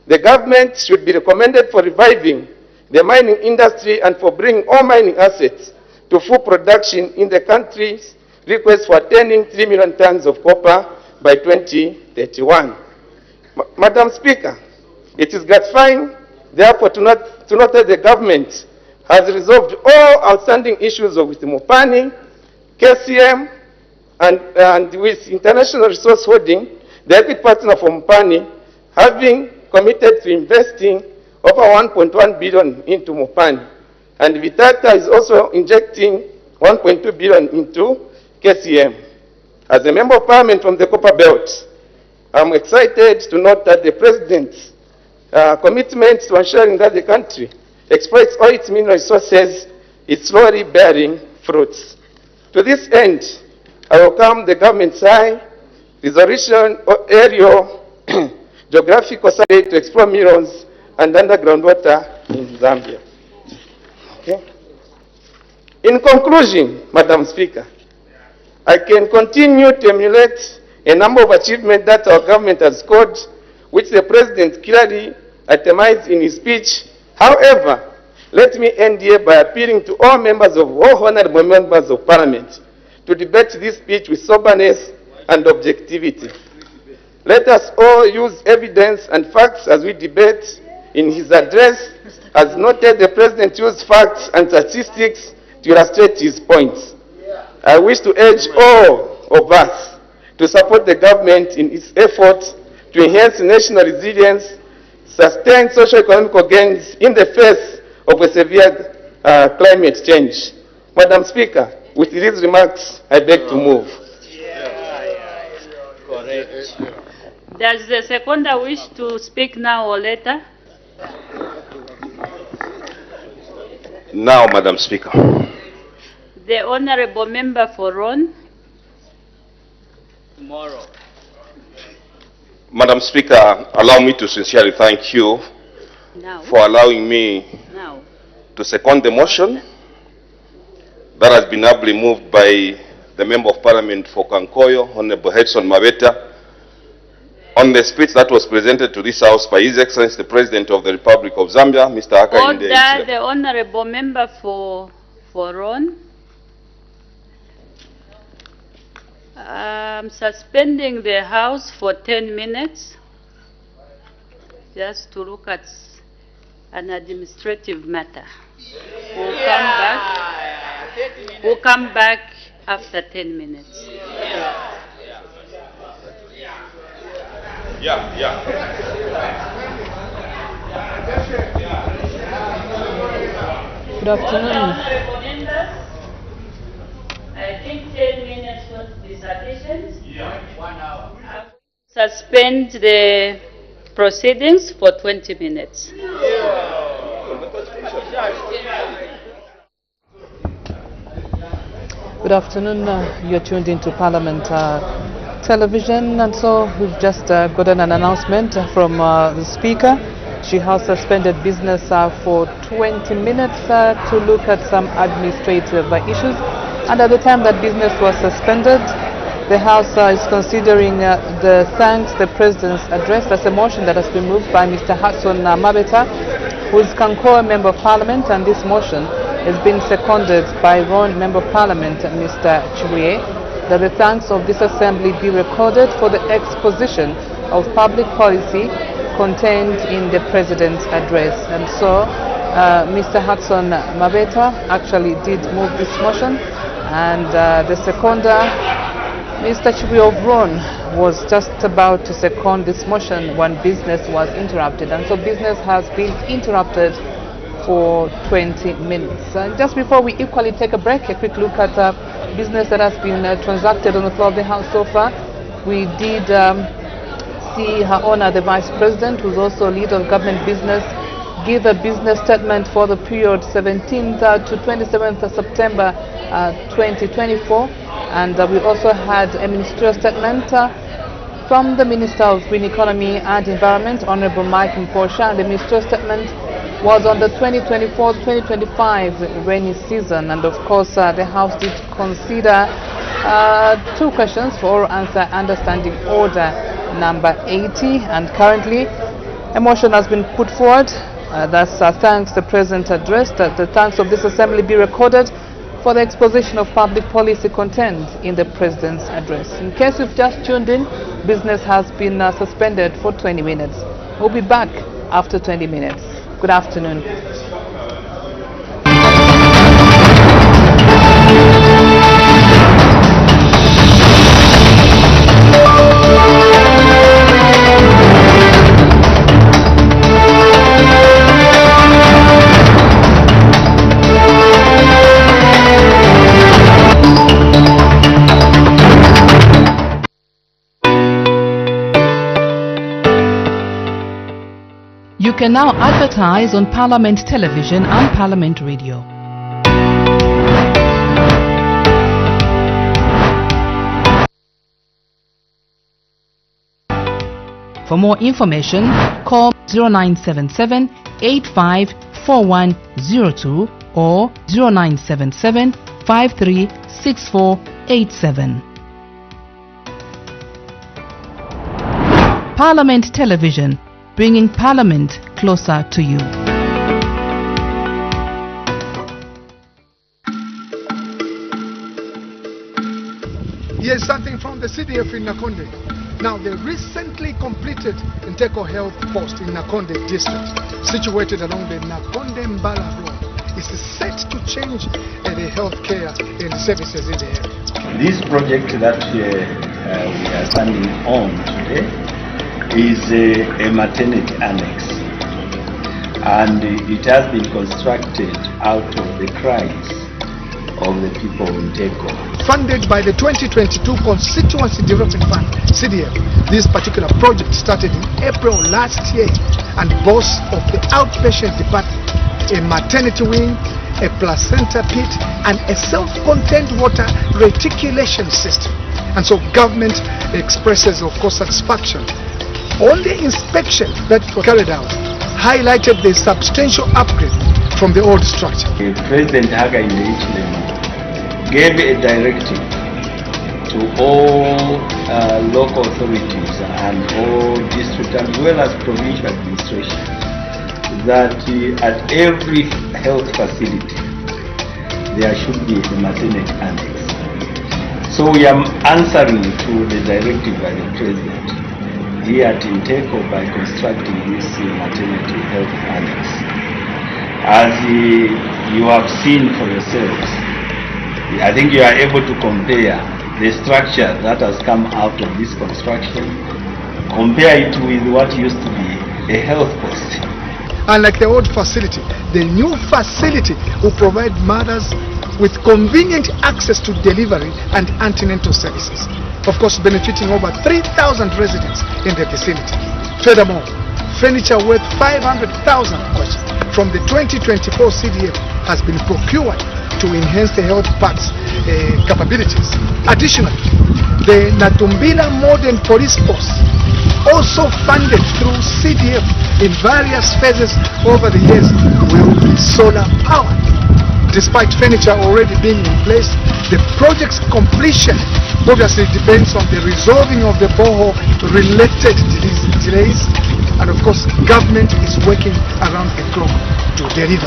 The government should be recommended for reviving the mining industry and for bringing all mining assets to full production in the country's request for attaining 3 million tons of copper by 2031. Madam Speaker, it is gratifying, therefore, to note that the government has resolved all outstanding issues with Mopani, KCM, and with International Resource Holding, the equity partner for Mopani, having committed to investing over 1.1 billion into Mopani. And Vitata is also injecting 1.2 billion into KCM. As a member of parliament from the Copper Belt, I'm excited to note that the President's commitment to ensuring that the country exploits all its mineral resources is slowly bearing fruits. To this end, I welcome the government's high resolution aerial geographical survey to explore minerals and underground water in Zambia. Okay. In conclusion, Madam Speaker, I can continue to emulate a number of achievements that our government has scored, which the President clearly itemized in his speech. However, let me end here by appealing to all honorable members of Parliament to debate this speech with soberness and objectivity. Let us all use evidence and facts as we debate. In his address, as noted, the President used facts and statistics to illustrate his points. I wish to urge all of us to support the government in its efforts to enhance national resilience, sustain socio-economic gains in the face of a severe climate change. Madam Speaker, with these remarks, I beg to move. Does the seconder wish to speak now or later? Now, Madam Speaker. The honorable member for Ron. Tomorrow. Madam Speaker, allow me to sincerely thank you for allowing me to second the motion that has been ably moved by the Member of Parliament for Kankoyo, Honorable Hudson Mabeta, on the speech that was presented to this House by His Excellency the President of the Republic of Zambia, Mr. Hakainde. Order the honorable member for Ron. Suspending the House for 10 minutes just to look at an administrative matter. We'll come back after 10 minutes. Good afternoon. I think 10 minutes would be sufficient. 1 hour. Suspend the proceedings for 20 minutes. Good afternoon. You're tuned into Parliament Television, and so we've just gotten an announcement from the Speaker. She has suspended business for 20 minutes to look at some administrative issues. And at the time that business was suspended, the House is considering the thanks the President's address. That's a motion that has been moved by Mr. Hudson Mabeta, who is Kankoa Member of Parliament, and this motion has been seconded by Ron Member of Parliament, Mr. Chibuye, that the thanks of this Assembly be recorded for the exposition of public policy contained in the President's address. And so Mr. Hudson Mabeta actually did move this motion, and the seconder, Mr. Chibuye of Ron, was just about to second this motion when business was interrupted. And so business has been interrupted for 20 minutes. Just before we equally take a break, a quick look at business that has been transacted on the floor of the House so far. We did see Her Honor the Vice President, who's also leader of government business, give a business statement for the period 17th to 27th of September 2024. And we also had a ministerial statement from the Minister of Green Economy and Environment, Honorable Mike Mposha, and the ministerial statement was on the 2024-2025 rainy season. And of course, the House did consider two questions for oral answer understanding order number 80. And currently, a motion has been put forward. That's thanks the President addressed, that the thanks of this Assembly be recorded for the exposition of public policy contained in the President's address. In case you've just tuned in, business has been suspended for 20 minutes. We'll be back after 20 minutes. Good afternoon. You can now advertise on Parliament Television and Parliament Radio. For more information, call 0977 854102 or 0977 536487. Parliament Television, bringing Parliament closer to you. Here's something from the CDF in Nakonde. Now, the recently completed Inteko Health Post in Nakonde district, situated along the Nakonde-Mbala Road, is set to change the healthcare and services in the area. This project that we are standing on today is a maternity annex, and it has been constructed out of the cries of the people in Inteko. Funded by the 2022 Constituency Development Fund, CDF, this particular project started in April last year and boasts of the outpatient department, a maternity wing, a placenta pit, and a self-contained water reticulation system. And so government expresses, of course, satisfaction. Only inspection that was carried out highlighted the substantial upgrade from the old structure. President Haga in the gave a directive to all local authorities and all district as well as provincial administration that at every health facility there should be a maternity annex. So we are answering to the directive by the President here at Inteko by constructing this maternity health annex. As you have seen for yourselves, I think you are able to compare the structure that has come out of this construction, compare it with what used to be a health post. Unlike the old facility, the new facility will provide mothers with convenient access to delivery and antenatal services, of course benefiting over 3,000 residents in the vicinity. Furthermore, furniture worth 500,000 from the 2024 CDF has been procured to enhance the health park's capabilities. Additionally, the Natumbila Modern Police Force, also funded through CDF in various phases over the years, will be solar powered. Despite furniture already being in place, the project's completion obviously depends on the resolving of the borehole-related delays, and of course, government is working around the clock to deliver.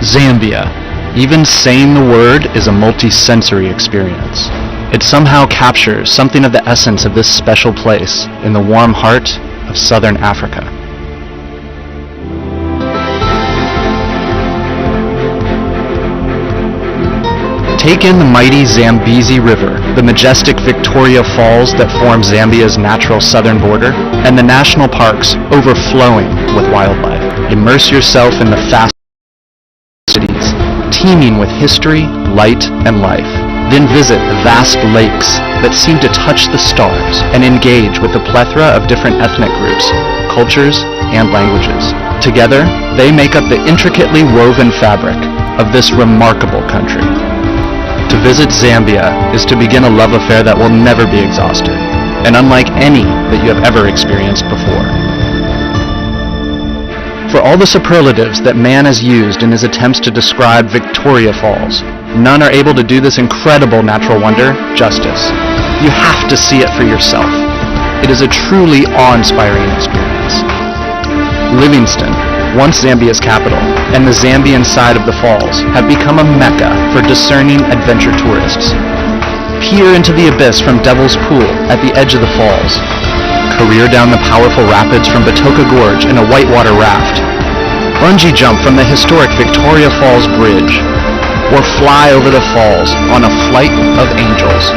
Zambia. Even saying the word is a multi-sensory experience. It somehow captures something of the essence of this special place in the warm heart of southern Africa. Take in the mighty Zambezi River, the majestic Victoria Falls that form Zambia's natural southern border, and the national parks overflowing with wildlife. Immerse yourself in the fast cities, teeming with history, light, and life. Then visit the vast lakes that seem to touch the stars and engage with the plethora of different ethnic groups, cultures, and languages. Together, they make up the intricately woven fabric of this remarkable country. To visit Zambia is to begin a love affair that will never be exhausted, and unlike any that you have ever experienced before. For all the superlatives that man has used in his attempts to describe Victoria Falls, none are able to do this incredible natural wonder justice. You have to see it for yourself. It is a truly awe-inspiring experience. Livingston, once Zambia's capital, and the Zambian side of the falls have become a mecca for discerning adventure tourists. Peer into the abyss from Devil's Pool at the edge of the falls. Career down the powerful rapids from Batoka Gorge in a whitewater raft. Bungee jump from the historic Victoria Falls Bridge. Or fly over the falls on a flight of angels.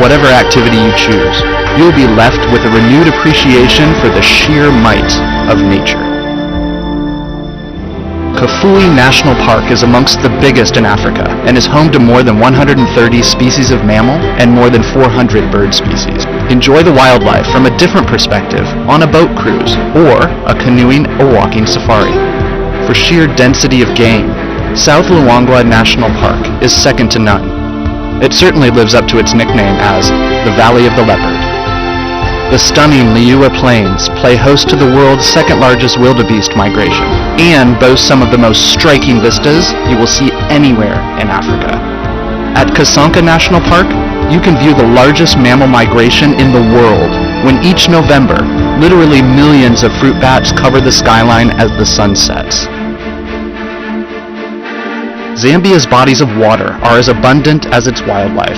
Whatever activity you choose, you'll be left with a renewed appreciation for the sheer might of nature. Kafue National Park is amongst the biggest in Africa and is home to more than 130 species of mammal and more than 400 bird species. Enjoy the wildlife from a different perspective on a boat cruise or a canoeing or walking safari. For sheer density of game, South Luangwa National Park is second to none. It certainly lives up to its nickname as the Valley of the Leopard. The stunning Liuwa Plains play host to the world's second-largest wildebeest migration and boast some of the most striking vistas you will see anywhere in Africa. At Kasanka National Park, you can view the largest mammal migration in the world when each November, literally millions of fruit bats cover the skyline as the sun sets. Zambia's bodies of water are as abundant as its wildlife.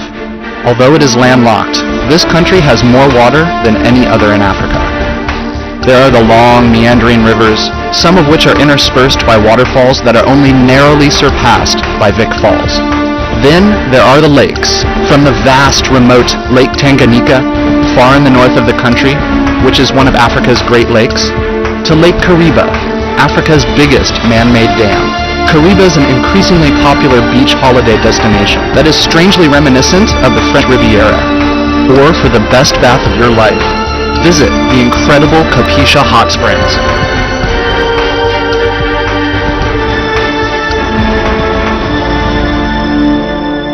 Although it is landlocked, this country has more water than any other in Africa. There are the long, meandering rivers, some of which are interspersed by waterfalls that are only narrowly surpassed by Vic Falls. Then there are the lakes, from the vast, remote Lake Tanganyika, far in the north of the country, which is one of Africa's Great Lakes, to Lake Kariba, Africa's biggest man-made dam. Kariba is an increasingly popular beach holiday destination that is strangely reminiscent of the French Riviera. Or for the best bath of your life, visit the incredible Kapisha Hot Springs.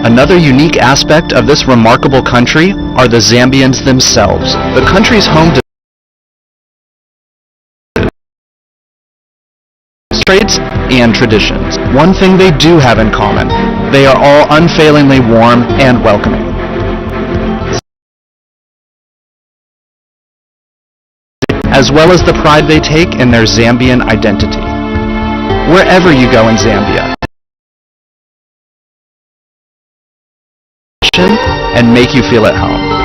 Another unique aspect of this remarkable country are the Zambians themselves. The country's home to traits and traditions. One thing they do have in common, they are all unfailingly warm and welcoming. As well as the pride they take in their Zambian identity. Wherever you go in Zambia, and make you feel at home.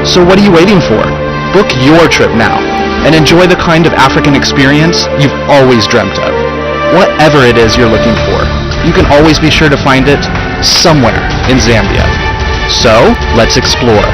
So what are you waiting for? Book your trip now and enjoy the kind of African experience you've always dreamt of. Whatever it is you're looking for, you can always be sure to find it somewhere in Zambia. So let's explore.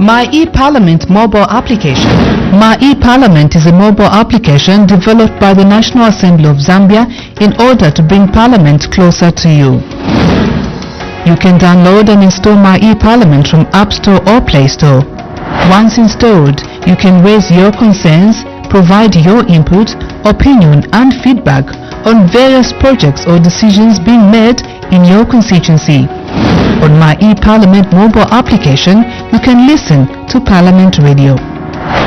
My eParliament mobile application. My eParliament is a mobile application developed by the National Assembly of Zambia in order to bring Parliament closer to you. You can download and install My eParliament from App Store or Play Store. Once installed, you can raise your concerns, provide your input, opinion and feedback on various projects or decisions being made in your constituency. On My eParliament mobile application, you can listen to Parliament Radio.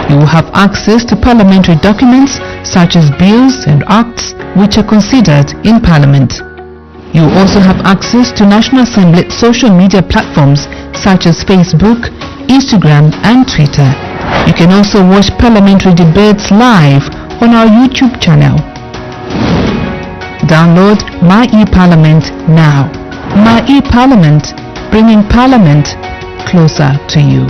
You will have access to parliamentary documents such as bills and acts which are considered in Parliament. You will also have access to National Assembly social media platforms such as Facebook, Instagram and Twitter. You can also watch parliamentary debates live on our YouTube channel. Download My eParliament now. My eParliament, bringing Parliament closer to you.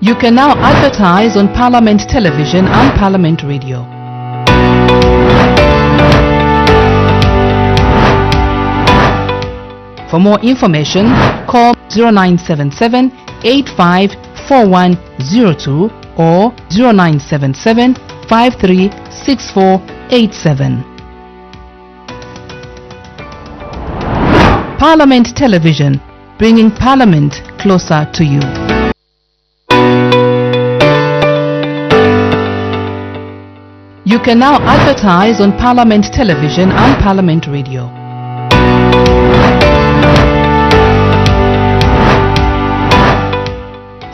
You can now advertise on Parliament Television and Parliament Radio. For more information, call 0977 854102 or 0977 536487. Parliament Television, bringing Parliament closer to you. You can now advertise on Parliament Television and Parliament Radio.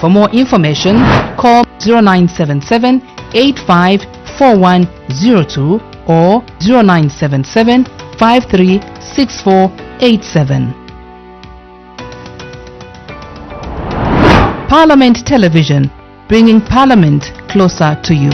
For more information, call 0977 854102 or 0977 536487. Parliament Television, bringing Parliament closer to you.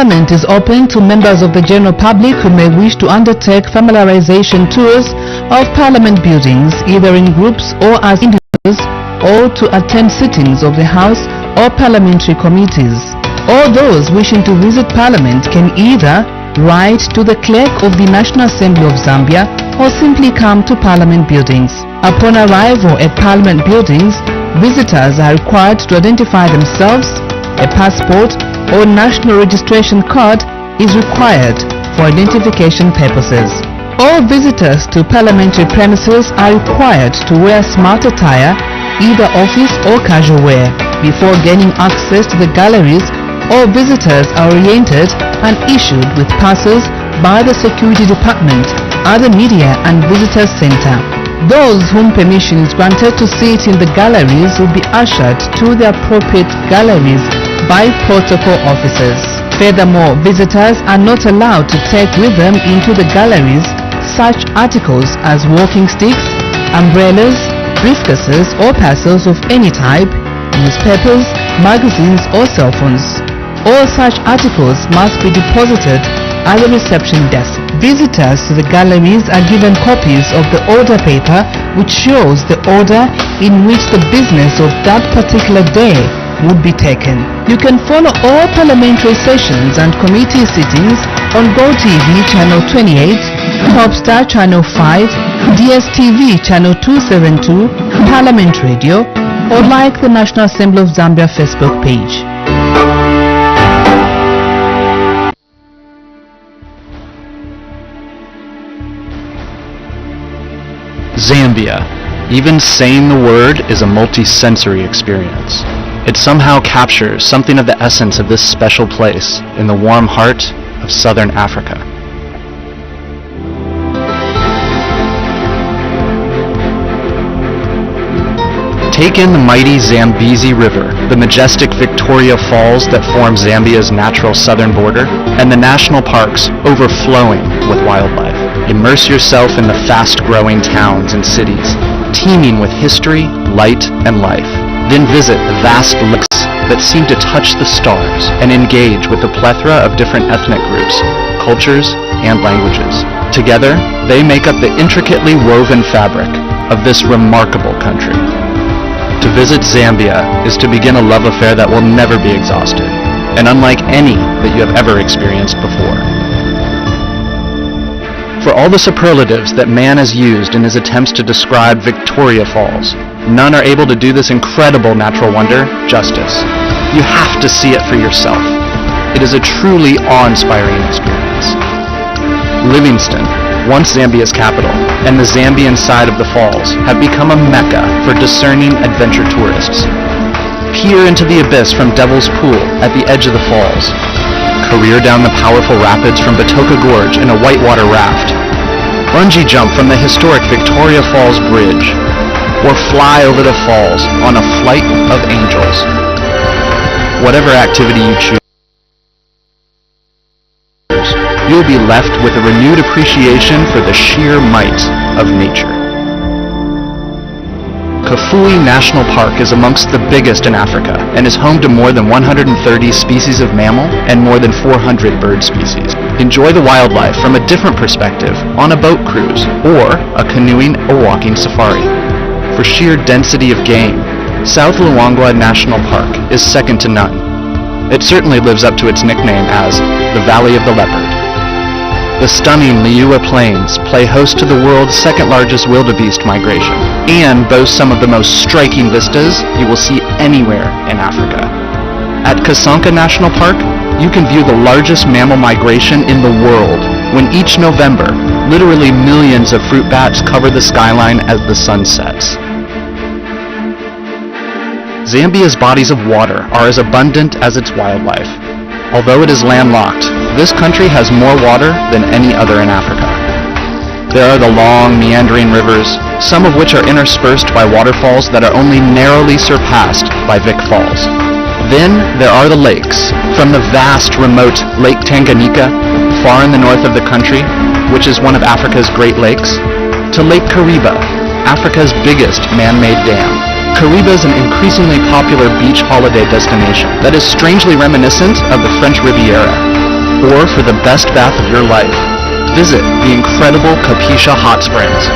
Parliament is open to members of the general public who may wish to undertake familiarization tours of Parliament buildings, either in groups or as individuals, or to attend sittings of the House or parliamentary committees. All those wishing to visit Parliament can either write to the Clerk of the National Assembly of Zambia or simply come to Parliament buildings. Upon arrival at Parliament buildings, visitors are required to identify themselves. A passport or national registration card is required for identification purposes. All visitors to parliamentary premises are required to wear smart attire, either office or casual wear. Before gaining access to the galleries, all visitors are oriented and issued with passes by the Security Department at the Media and Visitors Center. Those whom permission is granted to sit in the galleries will be ushered to the appropriate galleries by protocol officers. Furthermore, visitors are not allowed to take with them into the galleries such articles as walking sticks, umbrellas, briefcases or parcels of any type, newspapers, magazines or cell phones. All such articles must be deposited at the reception desk. Visitors to the galleries are given copies of the order paper which shows the order in which the business of that particular day would be taken. You can follow all parliamentary sessions and committee sittings on GoTV Channel 28, Topstar Channel 5, DSTV Channel 272, Parliament Radio, or like the National Assembly of Zambia Facebook page. Zambia. Even saying the word is a multi-sensory experience. It somehow captures something of the essence of this special place in the warm heart of southern Africa. Take in the mighty Zambezi River, the majestic Victoria Falls that form Zambia's natural southern border, and the national parks overflowing with wildlife. Immerse yourself in the fast-growing towns and cities, teeming with history, light, and life. Then visit the vast lakes that seem to touch the stars and engage with the plethora of different ethnic groups, cultures, and languages. Together, they make up the intricately woven fabric of this remarkable country. To visit Zambia is to begin a love affair that will never be exhausted, and unlike any that you have ever experienced before. For all the superlatives that man has used in his attempts to describe Victoria Falls, none are able to do this incredible natural wonder justice. You have to see it for yourself. It is a truly awe-inspiring experience. Livingston, once Zambia's capital, and the Zambian side of the falls have become a mecca for discerning adventure tourists. Peer into the abyss from Devil's Pool at the edge of the falls. Career down the powerful rapids from Batoka Gorge in a whitewater raft. Bungee jump from the historic Victoria Falls Bridge. Or fly over the falls on a flight of angels. Whatever activity you choose, you will be left with a renewed appreciation for the sheer might of nature. Kafue National Park is amongst the biggest in Africa and is home to more than 130 species of mammal and more than 400 bird species. Enjoy the wildlife from a different perspective on a boat cruise or a canoeing or walking safari. For sheer density of game, South Luangwa National Park is second to none. It certainly lives up to its nickname as the Valley of the Leopard. The stunning Liuwa Plains play host to the world's second-largest wildebeest migration and boast some of the most striking vistas you will see anywhere in Africa. At Kasanka National Park, you can view the largest mammal migration in the world when each November, literally millions of fruit bats cover the skyline as the sun sets. Zambia's bodies of water are as abundant as its wildlife. Although it is landlocked, this country has more water than any other in Africa. There are the long, meandering rivers, some of which are interspersed by waterfalls that are only narrowly surpassed by Vic Falls. Then there are the lakes, from the vast, remote Lake Tanganyika, far in the north of the country, which is one of Africa's Great Lakes, to Lake Kariba, Africa's biggest man-made dam. Kariba is an increasingly popular beach holiday destination that is strangely reminiscent of the French Riviera. or for the best bath of your life, visit the incredible Kapisha Hot Springs.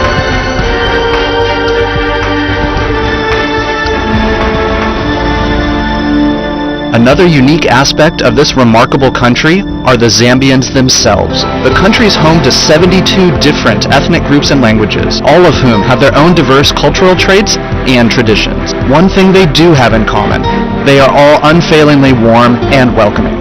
Another unique aspect of this remarkable country are the Zambians themselves. The country is home to 72 different ethnic groups and languages, all of whom have their own diverse cultural traits and traditions. One thing they do have in common: they are all unfailingly warm and welcoming.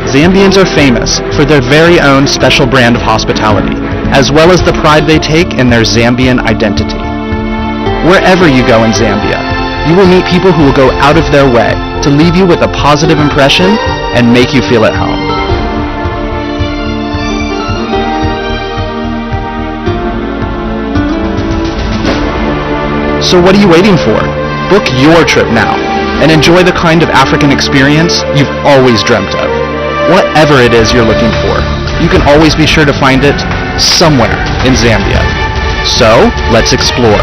Zambians are famous for their very own special brand of hospitality, as well as the pride they take in their Zambian identity. Wherever you go in Zambia, you will meet people who will go out of their way to leave you with a positive impression and make you feel at home. So what are you waiting for? Book your trip now and enjoy the kind of African experience you've always dreamt of. Whatever it is you're looking for, you can always be sure to find it somewhere in Zambia. So let's explore.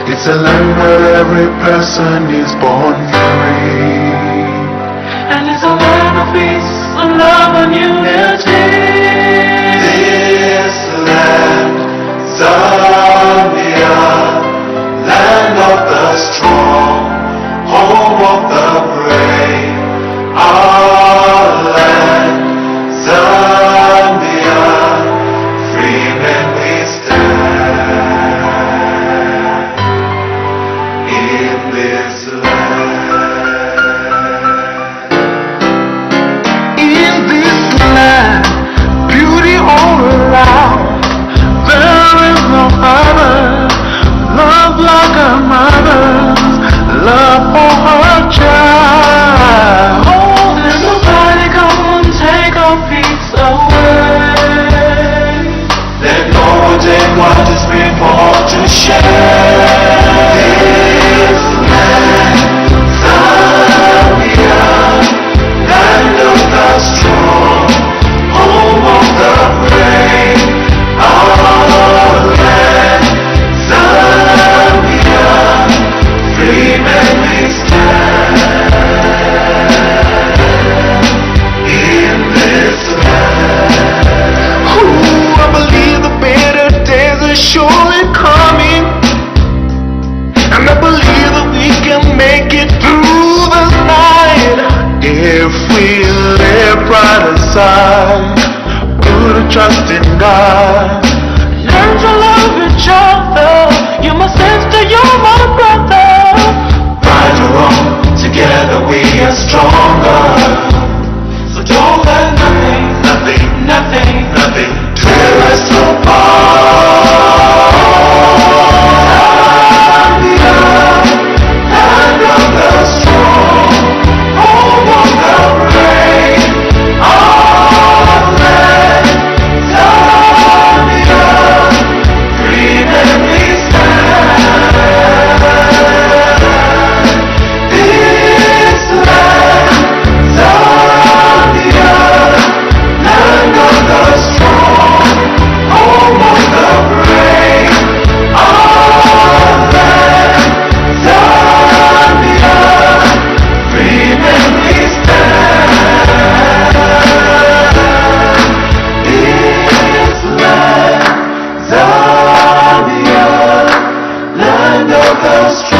It's a land where every person is born free. And it's a land of peace, of love and unity. This land, Zambia, land of the strong, home of the brave. Our land, Zambia, free men we stand. In this land, beauty all around. There is no other love like a mother's love for her child. Let nobody come and take our peace away. Let no one take what is meant for to share. This land, Zambia, land of the strong, home of the brave. Our land, Zambia, free men we stand. In this land, I believe the better days are surely coming. And I believe that we can make it through the night if we lay pride aside, put a trust in God. Learn to love each other. You're my sister, you're my brother. Right or wrong, together we are stronger. So don't let nothing Madam Speaker.